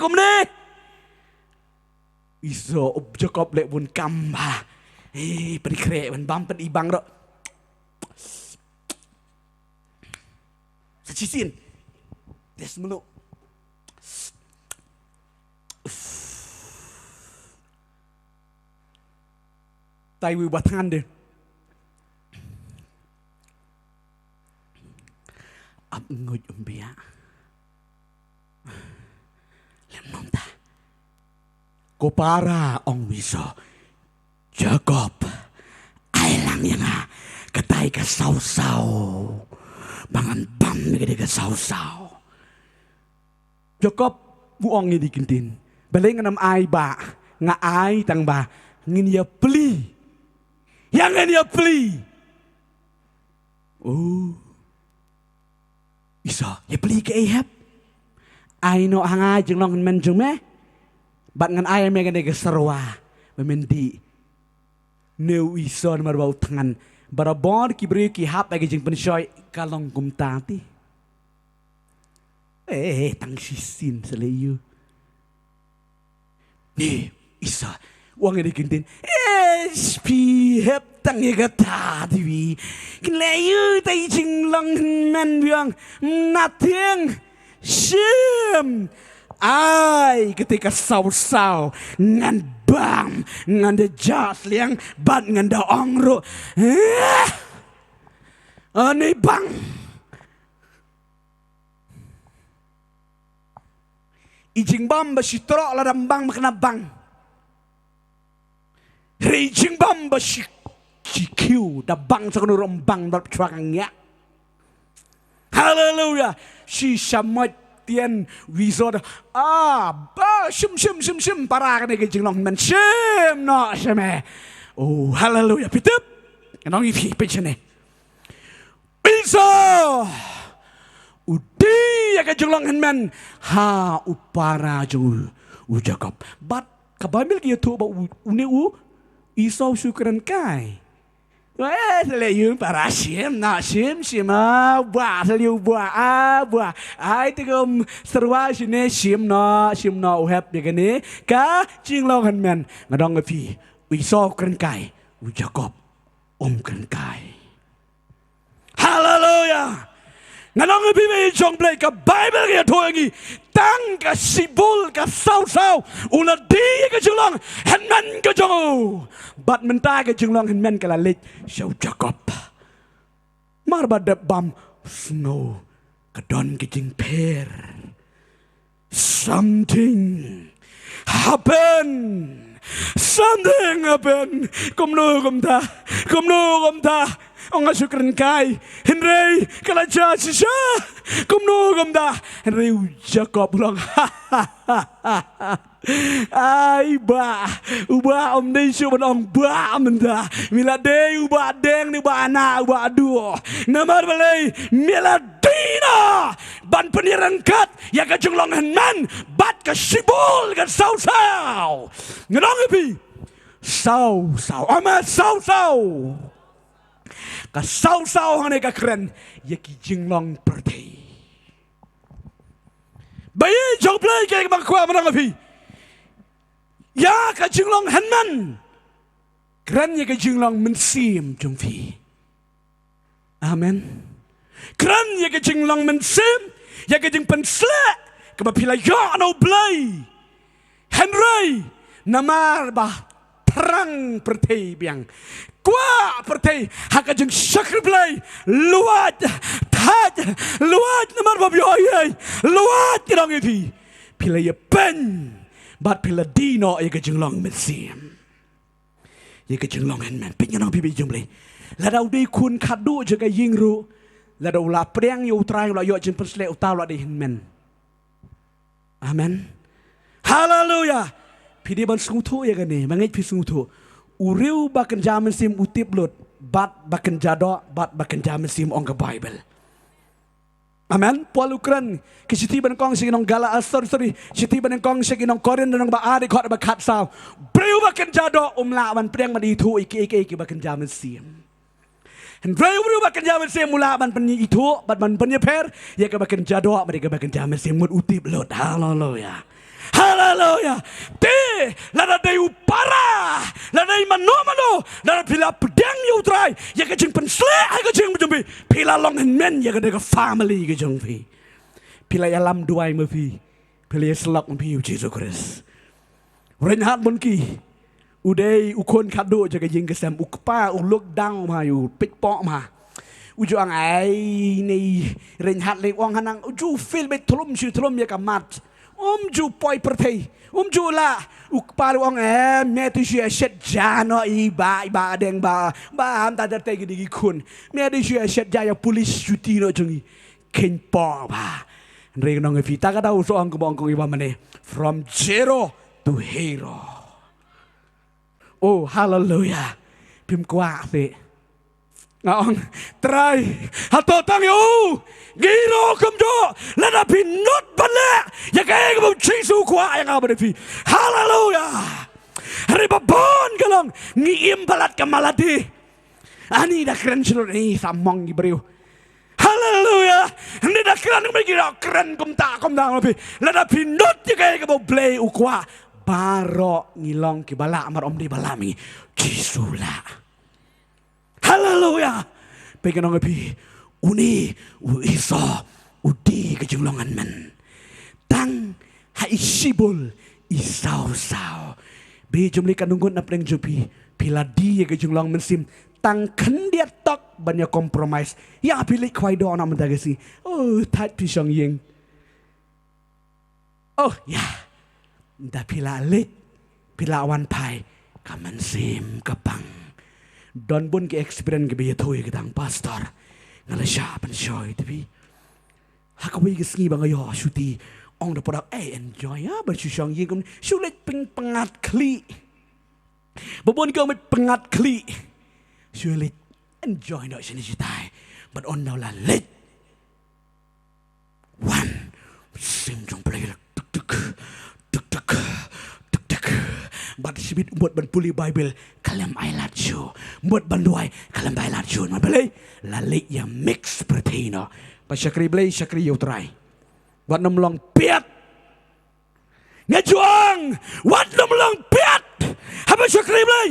Iso Jacob lek bun kamba. Pen krek pen bam pen ibang ro. Sacisin. Des melu. Tai wi batangan de ap ngoj umbia lem nom ta ko para ong wiso Jacob ai lang yang katai ka sau bangan bam gede ka sau Jacob buong ni dikintin baleng nam ai ba nga ai tang ba ngin ya pli yang ini pli. Isa ya pli ke ehap. Ai no hanga jeng long men jeng me. Bat ngan ai me gane ke serwa. Memendi. Neu isa mar bau tangan. Barabor ki beri ki hap lagi jeng pensoi kalong kum tati. Tang sisin selayu. Ni isa uang ini kintin. Pihep tang ye kata diwi. Kinlayu tai jing long men biang nothing. Shim. Ai ketika sau-sau ngan bam ngan de jas liang bat ngan da ongro. Ani bang. Ijing bam ba sitro la dam bang makna bang. Ijing bam ba kiu da bang sa kuno bang bat chwakangya. Hallelujah. Si shamat tian wizard ba shim para kan ke jinglong men shim no shame. Oh hallelujah pitup. Kanong ipi penchene. Iso udi ya ke jinglong men ha upara jung u Jacob. But kabamil ki tu ba uni u iso syukuran kai. Selayu para Shim nak Shim buah selayu buah ai tegum serwa sini Shim no uhap dia ni ka jinglong han men ngadong api wiso keren kai u Jacob keren kai. Hallelujah. Nganong api me jong Blei ka Bible ya thoangi tang ka sibul ka sau ula di ka jinglong han men ka jong bat mentai ka jinglong han men ka la lek shau Jacob mar badap bam snow ka don ka jing per something happen kum no ông asu keren kai Henry kala cha sha kum no gam Henry Jacob long ai ba om đây su ông ba mình da mila de ba deng ni ba na ba duo namar balai mila dina ban peniran kat ya ka junglong han bat ka sibul ka sau ngadong api sau ama sau ka sau hane ka keren ya ki jinglong perti bayi jong Blei ke bang kwa manang api ya ka jinglong hanman keren ya ka jinglong mensim jong fi amen keren ya ka jinglong mensim ya ka jing pensle ka bapila ya no Blei Henry namar ba perang perti biang kwa perti haka jeng syakri Blei luat taj luat namar babi oyai luat kirang ipi pila ya pen bat pila dino ya ka jenglong mesim ya ka jenglong henman pinyanang bibi jeng Blei ladau dei kun kadu jaga yingru ladau la priang yu trai la yo jeng persle utaw la di henman amen hallelujah pidi ban sungutu ya gani mangai pi sungutu uriu bakan jaman sim utip lut bat bakan jado bat bakan jaman sim ong ka Bible amen Paul Ukran kisiti ban kong sig nong gala sorry siti ban kong sig nong Korin nong ba ade khot ba khat saw breu bakan jado la ban priang ma di thu iki bakan jaman sim hen breu bakan jaman sim mula ban pen itu bat ban pen per ya ka bakan jado ma di ka bakan jaman sim mut utip lut hallelujah. Hallelujah. Te lada dei upara, lada mano, lada pila pedang yu try. Ya ka jing pensle, ka jing jumbi. Pila long and men ya ka de family ka jung fi. Pila ya lam duai ma fi. Pila ya selak ma fi Jesus Christ. Renhat mon ki. Udai ukon kado ja ka jing ka sam ukpa uluk dang ma yu pik pok ma. Uju ang ai ni renhat le wang hanang uju feel bet thlum ya ka mat. Ju poi pertai ju la ukpal ong me tu sia shet jano iba deng ba am ta te gi kun me tu sia shet ja ya police duty no jungi ken po ba reng nong fi ta ka dau so ang ko bong ko iba mane from zero to hero oh hallelujah pim kwa fe ngong try hato tang yo giro kum jo lada pinot bale ya kaya ko chisu kwa yang apa defi hallelujah ribabon galong ngiem balat kamaladi ani dah keren selur ni samong gibreu hallelujah ni dah keren mengira keren kum dang lebih lada pinot ya kaya ko Blei ukwa baro ngilong ki bala amar om di balami chisula hallelujah pegang api uni iso udi kejulungan men tang hai sibul isau-sau be jumli kanungun na pleng jupi piladi ke junglong mensim tang kan dia tok banyak kompromis ya pilih kwai do na mendagasi oh tat pisang yeng oh ya da pila lit pila wan pai kaman sim kapang don bun ke experience ke be thoi ke dang pastor ngala sha pan shoy tapi hakawi ke sngi bang yo shuti ong da podak enjoy ya ban shang yeng kum shulet ping pengat kli babon ke mit pengat kli surely enjoy not sini jitai but on now la let one sim jong play tuk tuk tuk tuk tuk tuk but sibit buat ban puli bible kalam I lat you buat ban duai kalam I lat you ma play la let ya mix protein pa syakri Blei syakri yo try buat nomlong piat ngajuang wat nomlong piat apa syakri Blei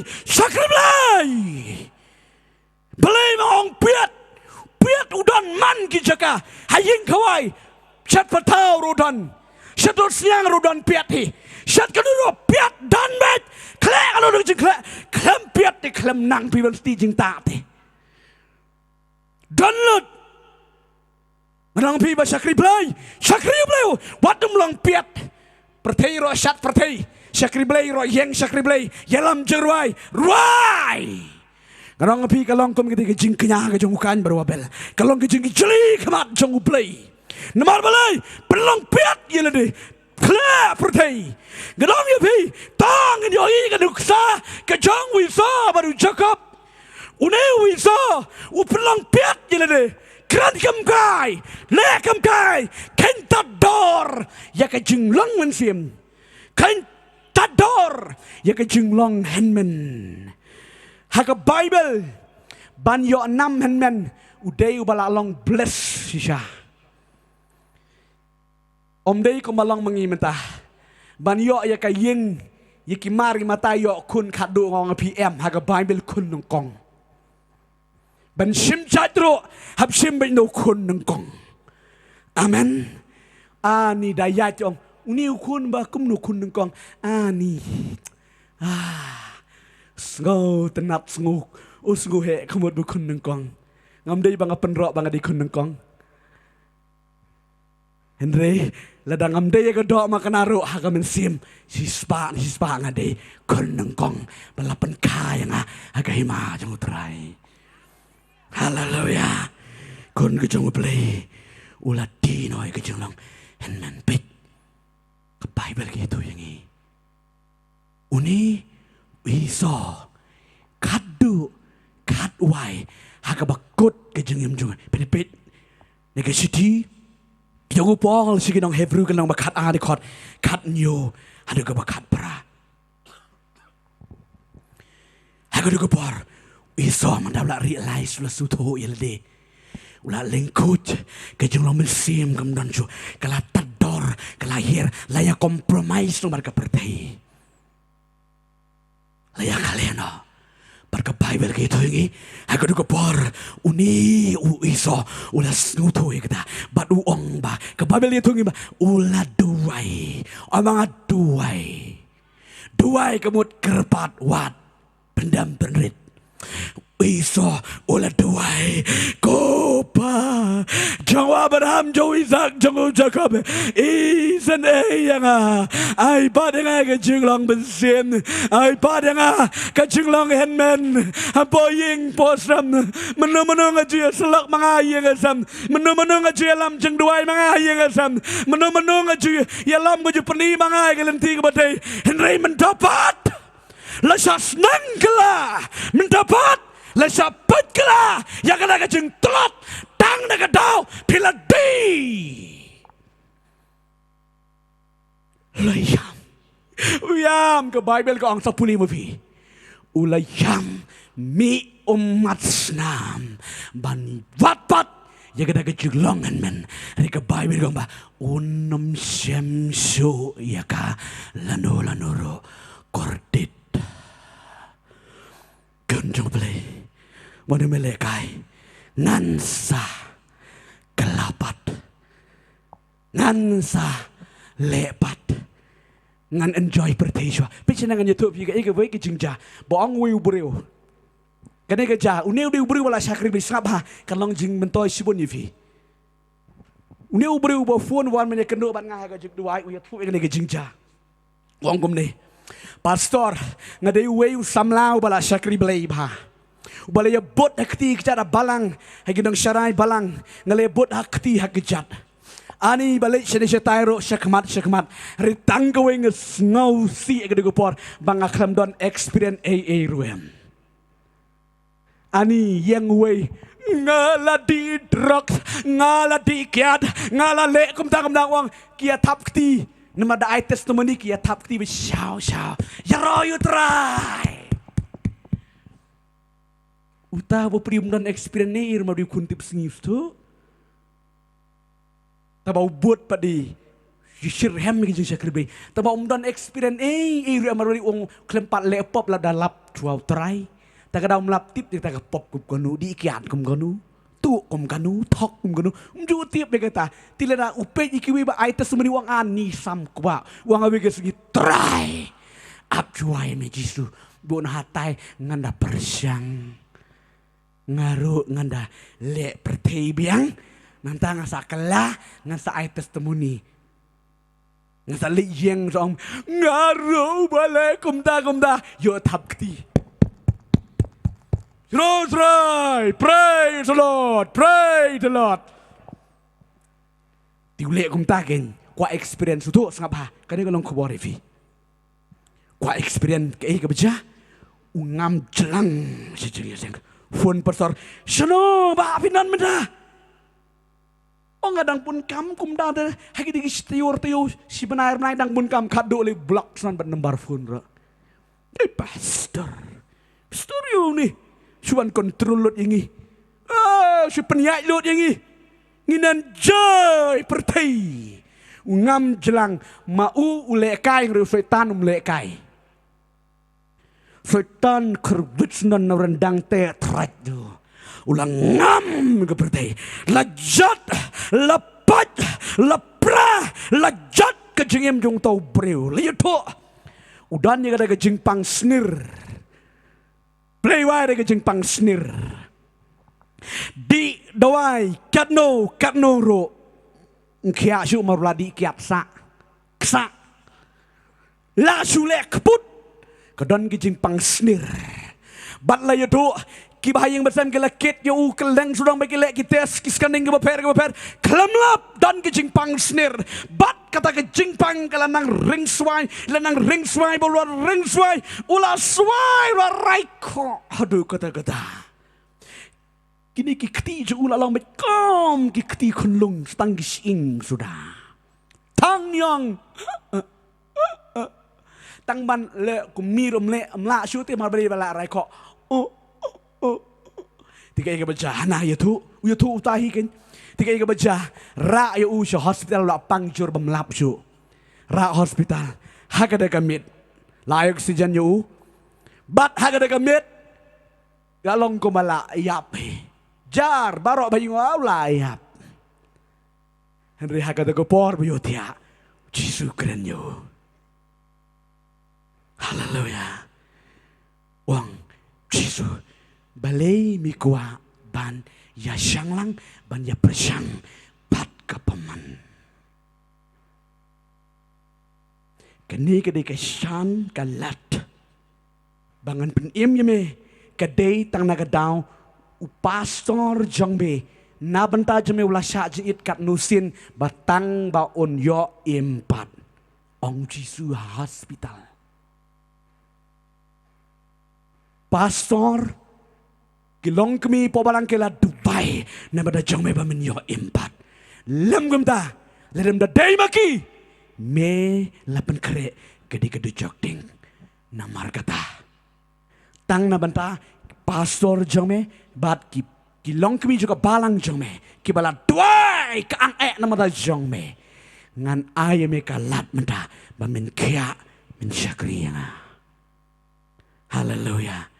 Blei maong piat udan man ki jaka haying kawai chat patau rodan chat siang rodan piat hi chat kaduro piat dan bet klek alo jing klem piat di klem nang pi ban sti jing ta ti dan lut menang pi ba syakri Blei wat dum long piat pertei ro chat pertei syakri Blei ro yeng syakri Blei yalam jerwai ruai Kalong api kalong kom kita jing kenya ke jong ukan berwabel. Kalong ke jing jeli kemat jong Blei. Namar Blei pelong piat ye lede. Kla pertai. Kalong api tang ni oi ke duksa ke jong wisa baru cakap. Une wisa u pelong piat ye lede. Kran kam kai, le kam kai, ken tador ya ke jing long wen sim. Ken tador ya ke jing long henmen. Haka Bible ban yo 6 men udai ubala long bless sisha om dei ko malong mangi mentah ban yo ya ka yeng yiki mari mata yo kun khadu ngong PM haka Bible kun nong kong ban Shim chatro hab Shim ben no kun nong kong amen ani daya chong uni kun ba kum no kun nong kong ani Sngau tenap snguk usngu he kemut bukun nengkong ngam dei bang apen rok bang adi kun nengkong Henry ladang ngam dei ka dok makanaru ha kamen sim hispa ngade kun nengkong balapen kaya nga aga hima jang utrai haleluya kun ke jang Blei ulat di noi ke jang long henman pit ke Bible gitu yang ini uni Wiso kadu kadwai hakabakut ke jengim jung penipit nega city jangu pol sigi nong Hebrew kan nong bakat a de khot kat nyo hadu ka bakat pra hagadu ka por wiso mandabla realize la suto yelde ula lengkut ke jung long mesim kam don chu kala tador kala hir laya compromise no marka pertai Laya kalian Perka Bible gitu ini Aku duga por Uni iso Ula snutu kita Bat uong ba Ke Bible itu ini ba Ula duai Omang duai Duai kemut kerpat wat Pendam penrit Iso ula duai Kopa Jawa Abraham Jawa Isaac Jawa Jacob Isan yang Ai padanga ke jinglong bensin Ai padanga ke jinglong henmen Boying posram Menu-menu ngajia selak mangayang asam Menu-menu ngajia lam jeng duai mangayang asam Menu-menu ngajia Ya lam ngajia peni mangay Kelenti ke badai Henry mendapat Lasas nangkala Mendapat Lesapet kela yang kena kejeng telot tang nak dau piladi layam ke Bible ke ang 10 movie ulayam mi umat senam ban watpat yang kena kejeng longan men dari ke Bible ke ba unum syamsu ya ka lanuro kordit kunjung Blei Mana melekai Ngansa Kelapat Ngansa lepat ngan enjoy pertejua pichana ngan youtube juga ike voi ke jingja boang wei ubreu kane ke ja uneu de ubreu wala sakri bi sabha kalong jing mentoi sibon yifi uneu ubreu bo phone wan mene kendo ban nga ga jik duai u youtube kane ke jingja wong gum ne pastor ngade wei samlau bala sakri Blei bha ubale ya bot hakti kita balang hagidang syarai balang ngale bot hakti hakijat ani balik sya tairo syakmat ritang gawing ngau si agade gopor bang akram don experience AA ruem ani yang way ngala di drugs ngala di kiat ngala le kum tang wang kia tapkti nama da testimony kia tapkti bi shao ya royu try uta bo prium dan experience ni irma di kuntip sengif tu tabau buat padi yishir hem ki jing sakribe tabau dan experience ir amari ong klempat lepop la dalap tuau try ta kada lap tip ta ka pop kum kanu di kiat kum kanu tu kum kanu thok kum kanu ju tip de kata tilana upe ikiwi ba ai tesmeni wang ani sam kwa wang awe ke segi try ap juai me jisu bon hatai nganda persyang ngaru nganda le pertei biang nanta ngasa kala ngasa ai testimony ngasa le yeng song ngaru bale kumda yo tapkti praise the Lord diule kumta ken kwa experience tu sangapa kani kalong khobore fi kwa experience ke ka baja ungam jelang sejeri seng phone pastor shano ba pinan meda ong adang pun kam kum da hagi digi stior teu si benar nai dang pun kam kado le block san ban number phone ra pastor yo ni suan kontrol lot yangi si penyak lot yangi nginan joy pertai ngam jelang mau ule kai ngru setan ule kai setan kerbit nan rendang te traj tu ulang ngam ke pertai lajat lepat lepra lajat ke jengem jong tau breu liato udan ni kada ke jingpang snir Blei wai ke jingpang snir di dawai katno ro kia shu maruladi kiap sa la shule kput kadon ki jingpang snir bat la yodo ki bahayang bersam ke lakit yo keleng sudang bagi lek kita kiskaning ke beper kelamlap dan ki jingpang snir bat kata ke jingpang kelanang ring swai bolor ring swai ula swai la raiko aduh kata kini ki kti je ula lang kom ki kti kunlung stang gising sudah Thyrniang tang ban le kumirum le amla syuti mar bali bala raiko tiga iga baca na yatu utahi kan tiga iga baca ra ya u hospital la pangcur bemlap syu ra hospital hagada kamit la oksigen yu bat hagada kamit galong ko mala yap jar barok bayu la yap Henry hagada ko por bayu tia Jisu keren yu haleluya wang Jisu Blei mi kuah ban ya syanglang ban ya persyang pat kapaman. Kini kedai kesan kalat bangan penim yeme kedai tang nagadau upastor jongbe na benta jeme ulah syak jeit kat nusin batang baun yo impat ong Jisu hospital. Pastor Kilong kami pobalang kela Dubai na bada jong me bamin yo impat. Lem gumta, ledem da day maki. Me lapan kere gede jok ding namar kata. Tang na banta pastor jong me bat kilong kami juga balang jong me. Kibala duai ka ang nama da jong me. Ngan ay me kalat menta bamin kia min Shim. Hallelujah.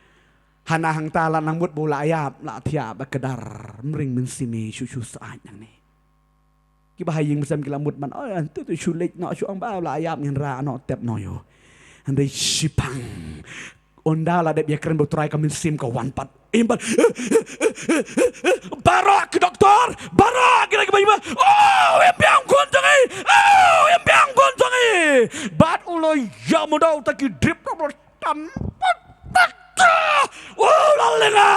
Hana hang tala nang mut bola ayap la tiap kedar mering mensimi susu saat yang ni. bahaying masam kilamut man tu sulit nak syuang ba la ayam yang ra nak tep no yo andai sipang onda la de biakren bo try kamin sim ka wan pat imban barok doktor barok kira ke bayiba em biang kon tangi em biang kon tangi bat ulo ya modau taki drip tam lalenga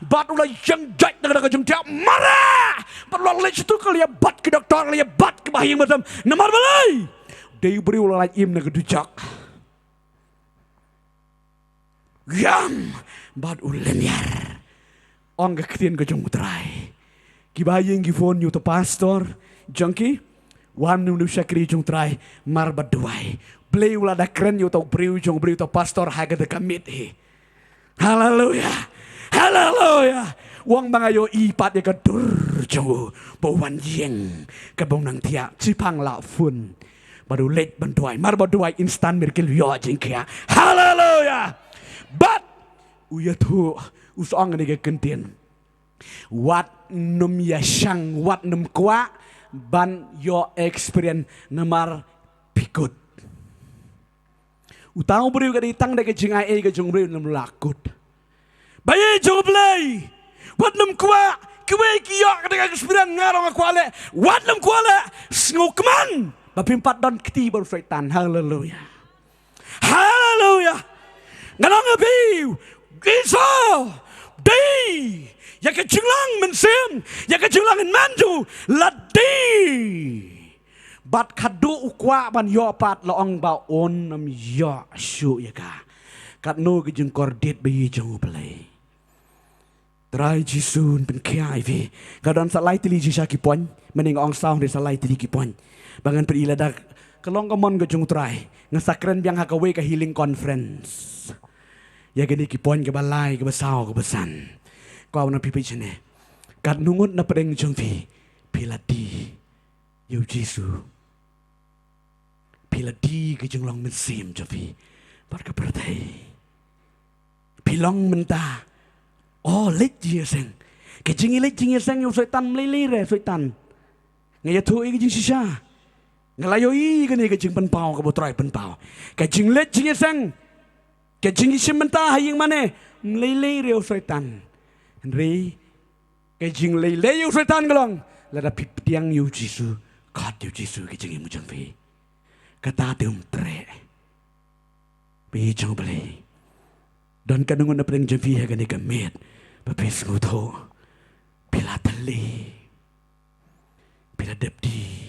bat ulo yang jai dengan jeng tiap marah perlu lek itu kali ya bat ke doktor kali ya bat ke bahayang macam namar balai dei beri ulo lagi im nak dujak Yang bad ulemiar ong kektian ke jong utrai ki bayeng ki phone yu to pastor jongki wan nu syakri jong trai mar baduai Blei ula da kren yu to briu to pastor haga de kamit he haleluya haleluya wong bangayo ipat ya kedur jong bo wan yeng ke bong nang tia cipang la fun baru let banduai mar baduai instan mirkil yo jeng kia haleluya But uya tu usong ni ke kentien. Wat num ya shang wat num kwa ban yo experience namar pikut. Utang beriu ke ditang de ke jing ai ke jong beriu num lakut. Bayi jong Blei. Wat num kwa kwe ki yo ke de experience ngarong kwale. Wat num kwale snukman. Bapimpat don kti baru setan. Hallelujah. Hallelujah. Nganong abiu Giso Di Ya ke jinglang mensim Ya ke jinglang in manju Ladi Bat kadu ukwa ban yo pat loong ba on nam yo syu ya ka Kat no ke jing kordit bayi jong Blei Trai jisun pen kiai vi Kadon salai tili jisa ki pon Mening ong saung de salai tili ki pon Bangan per iladak Kelong kamon ke jong trai Ngesakren biang hakawe ke healing conference Ya gini kipon ke balai ke besau ke besan. Kau na pipi cene. Kat nungut na pedeng jongfi. Piladi. Yu Jisu. Piladi ke jenglong mensim jongfi. Barka bertai. Pilong mentah. Oh lek jieseng. Ke jengi lek jieseng yu setan melili re setan. Ngaya thui ke jing sisa. Ngalayoi ke ni ke jing penpau ke botrai penpau. Ke jing lek jieseng. Kajing Shim mentah yang mana meleleh reu setan, Henry kajing leleh reu setan gelong, lada piptiang yu Jisu, kat yu Jisu kajing mujang fi, kata tium tre, bijang Blei, dan kadungun na pereng jamfi hagan ikamet, papis nguto, pila tali, pila depdi,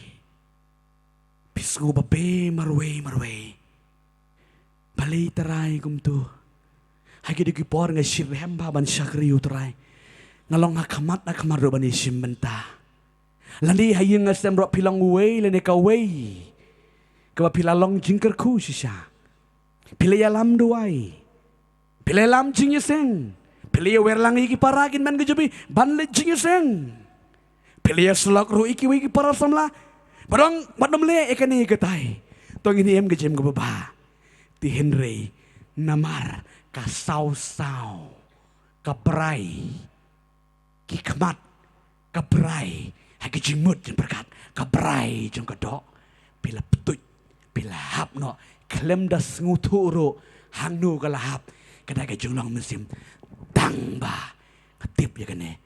pisngu bape marway. Balai terai kum tu. Hagi diki por ngai shirhem ba ban syakri utrai. Ngalong hakamat do ban Shim mentah. Landi hayeng ngasem ro pilang wei lene ka wei. Ka pilalong jingker ku sisa. Pilaya lam duai. Pilaya lam jingeseng. Pilaya werlang iki paragin man gejebi ban le jingeseng. Pilaya sulak ru iki wei para samla. Barang madom le ekani ketai. Tong ini em gejem ke baba. Ti Henry namar ka saw ka brai ki kemat ka brai hagi jimut jeng berkat ka brai jeng kedok bila petut bila hap no klem das nguturo hangnu ka lahap kada ka jenglang mensim tang ba ketip ya kene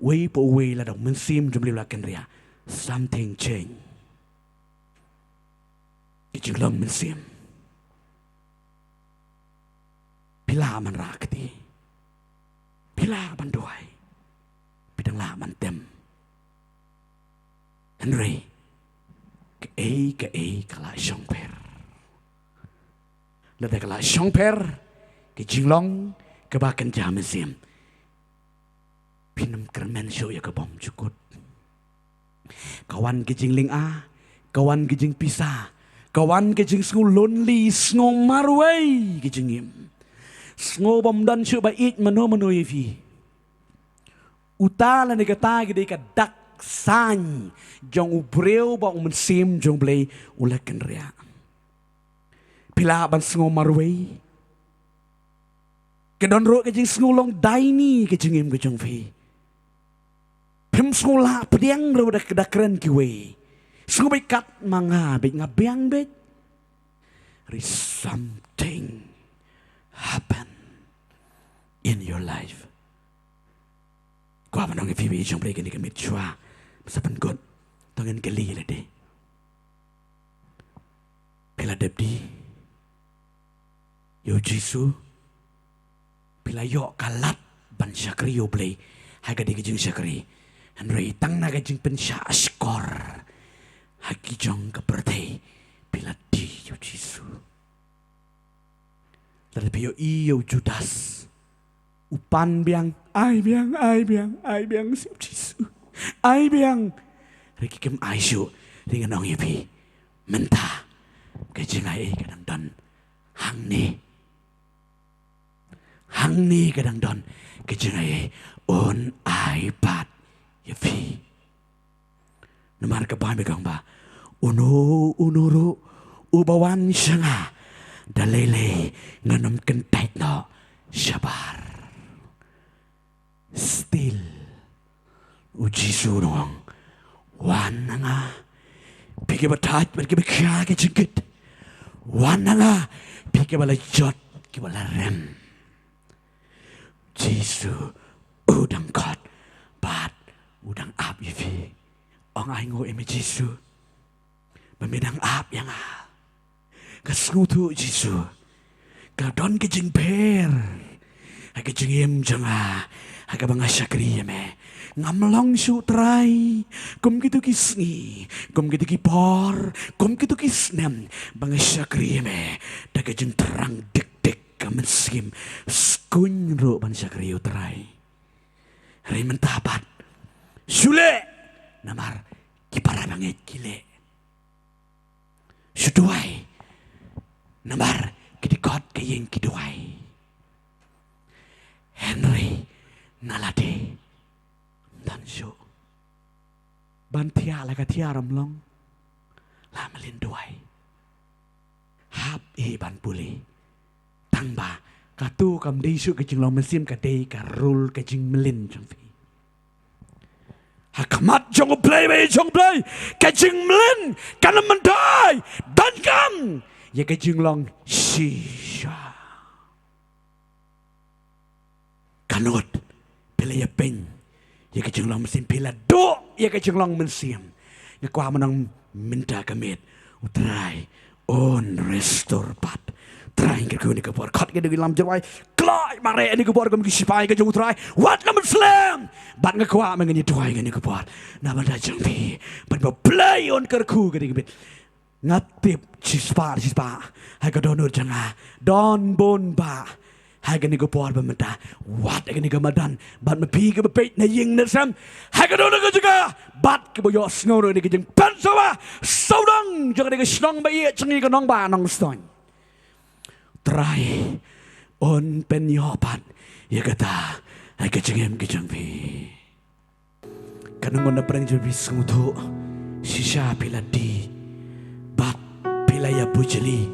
wei po wei la dong mensim jumli laken ria something change ki jenglang mensim Pila man rakti, pila man duai, pidang la man tem. Henry, ke kala shongper. Lada kala shongper, ke jinglong, ke bakan jamesim. Pinam kermen show ya ke bom cukut. Kawan ke jingling a, kawan ke jing pisah, kawan ke jing sngul lonely, sngom marway ke jingim. Ngobam dan syuba it mano ifi. Utala ni kata gede ka dak san jong ubreu ba mensim jong Blei ulakan ria. Pila ban sngo marway. Kedon ro kejing snulong daini kejingim kejong fi. Pem snula pediang ro dak keren kiwe. Subikat mangabit nga biangbit. There is something happen in your life. Kwa manong ifibi isang Blei kini kamit chua. Sa pangkot. Tangan kali lade. Pila debdi. Yo Jisu. Pila yo kalat ban syakri yo Blei. Haga di kajing syakri. Henry tang na kajing pensya askor. Hagi jong kepertay. Pila di yo Jisu. Lalu yo iyo Judas. Upan biang. Ai biang si Jisu. Ai biang. Riki kem aisu. Dengan ong ipi. Mentah. Kajing ai kadang don. Hang ni kadang don. Kajing ai. On ai pat. Ipi. Namar kabahan begang ba. Unuru. Ubawan siya nga. Dalele. Nganom kentay no. Syabar. Still. Uji surong. Wan nga. Piki batat. Piki bakya kajingkit. Wan nga. Piki balajot. Piki balarem. Jisu. Udang kot. Bat. Udang ap yifi. Ong ay ngo eme Jisu. Memedang ap yang a. Kasngutu Jisu. Kadon kajing per. Kajing yem janga. Haga banga syakri yeme. Ngamlong sutrai. Kum gitu kisni. Kum gitu kipor. Kum gitu kisnem. Banga syakri yeme. Daga jeng terang dek-dek kamenskim. Skuny ro ban syakri utrai. Hari mentapat. Sule. Namar. Kipara bangit kile. Suduai. Namar. Kidikot kayeng kiduai. Henry. Nalade. Dan syuk. Bantia laga tiaram long. La melinduai. Hap ban puli. Tangba. Katu kam disu kajing long mesim kadei karul kajing melin jong fi. Hakamat jong Blei bayi jong Blei. Kajing melin. Kana mendai. Dan kam. Ya kajing long shisha. Kanot. Pila ya peng. Ya kajing long mesin pila do. Ya kajing long mesin. Ya kuah menang minta kamit. Utrai. On restore pat. Try ke ni ke por khat ke di lam jerwai. Klai mare ni ke por ke sipai ke jung utrai. Wat lam slam. Bat nge kuah mengeni tuai ke ni ke por. Na banda jang pi. Bat Blei on kerku ke di ke bit. Ngatip cispa. Hai ke donor janga. Don bon ba. Hai ke ni ke por bementa. Wat ke ni ke madan. Bat mepi ke bepet na ying na sam. Hai ke donor ke juga. Bat ke boyo snoro ni ke jeng pansawa. Saudang jangan ni ke snong ba ye cengi ke nong ba nong stone. Try on penyopat ya kata ay kacengem kacengpi kanang na perang jabi sunguto sisha pila di bat pila ya bujeli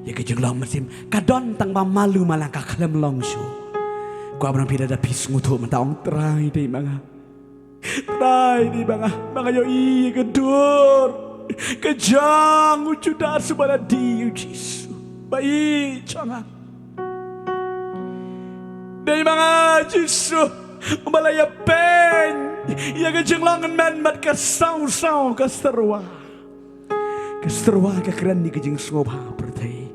ya kaceng long masim kadon tang malu malang kaklem long shu ko abram pila da pisunguto mentaong try di mga yo i kedur kejang ujuda subala di Yesus bayi jangan dari mga Jisu malaya pen ya kajeng langan man mat kasaw kastarwa kakran ni kajeng sngobha pertai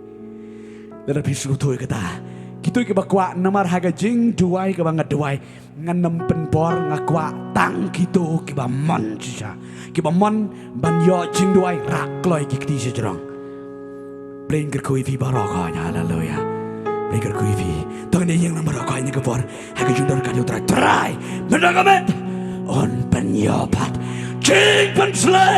dara pisu tu kata kitu ke bakwa namar haga jing duai ke banga duai nganem penpor ngakwa tang kitu ke ba mon sisa ke ba mon ban yo jing duai rakloi ki kti sejrong Blei kerkui fi barokahnya, haleluya. Blei kerkui fi. Tangan yang nama barokahnya kepor. Haga jundar kali utara try. Menagamet. On penyopat. Cing pensle.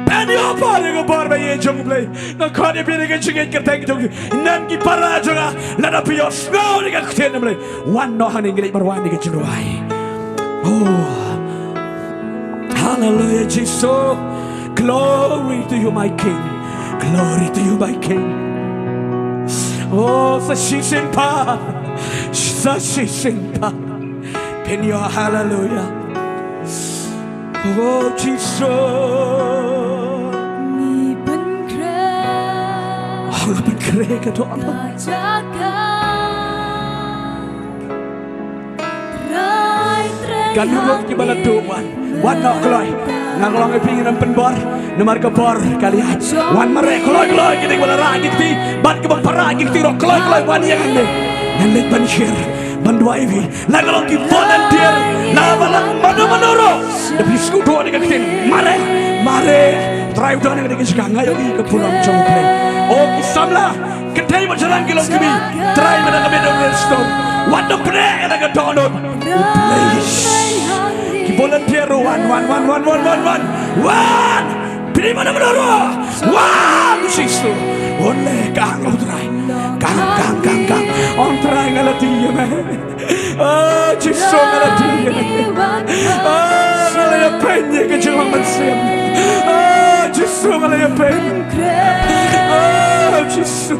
Penyopat yang kepor bayi jong Blei. Nakani pilih kecingin kerteng jong. Nanti para jonga. Lada pios. Ngau ni kakutian Blei. Wan no hani ngilik marwan ni kecing ruai. Oh. Hallelujah Jesus. Glory to you my King. Glory to you, my King. Oh, sashising pa. Penyo, hallelujah. Oh, Jesus. Kau ngapain kere ke doa Kan nurut ki bala doan wan nak keloi nang long ai pingin nan penbor nemar ke bor kalian wan mare keloi ki ding bala ra ki ban ke para ki ro keloi wan yang ande nan let ban share ban dua ivi nang long ki volunteer na bala manuro tapi skudo ni ka tin mare drive down ni ka ngayo ke pulang jauh play oh ki samla kedai macam kilo kimi try mana kami dong resto what the play ada ke download ki volunteer one pilih mana menoro one sisu oleh kang try kang on try ngalati ya me oh sisu ngalati ya oh ngalaya penye ke jeng mansem oh sisu ngalaya pen oh sisu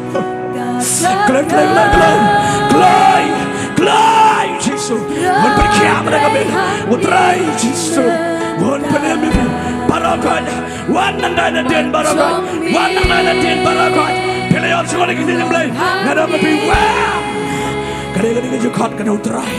Glai Jisu Mon berkiam mereka bil Utrai Jisu Mon penembi Barakat Wan nandana din barakat Wan nandana din barakat Pilihan sekolah kita yang Blei Ngada mepi Wah Kadang-kadang jukot kena utrai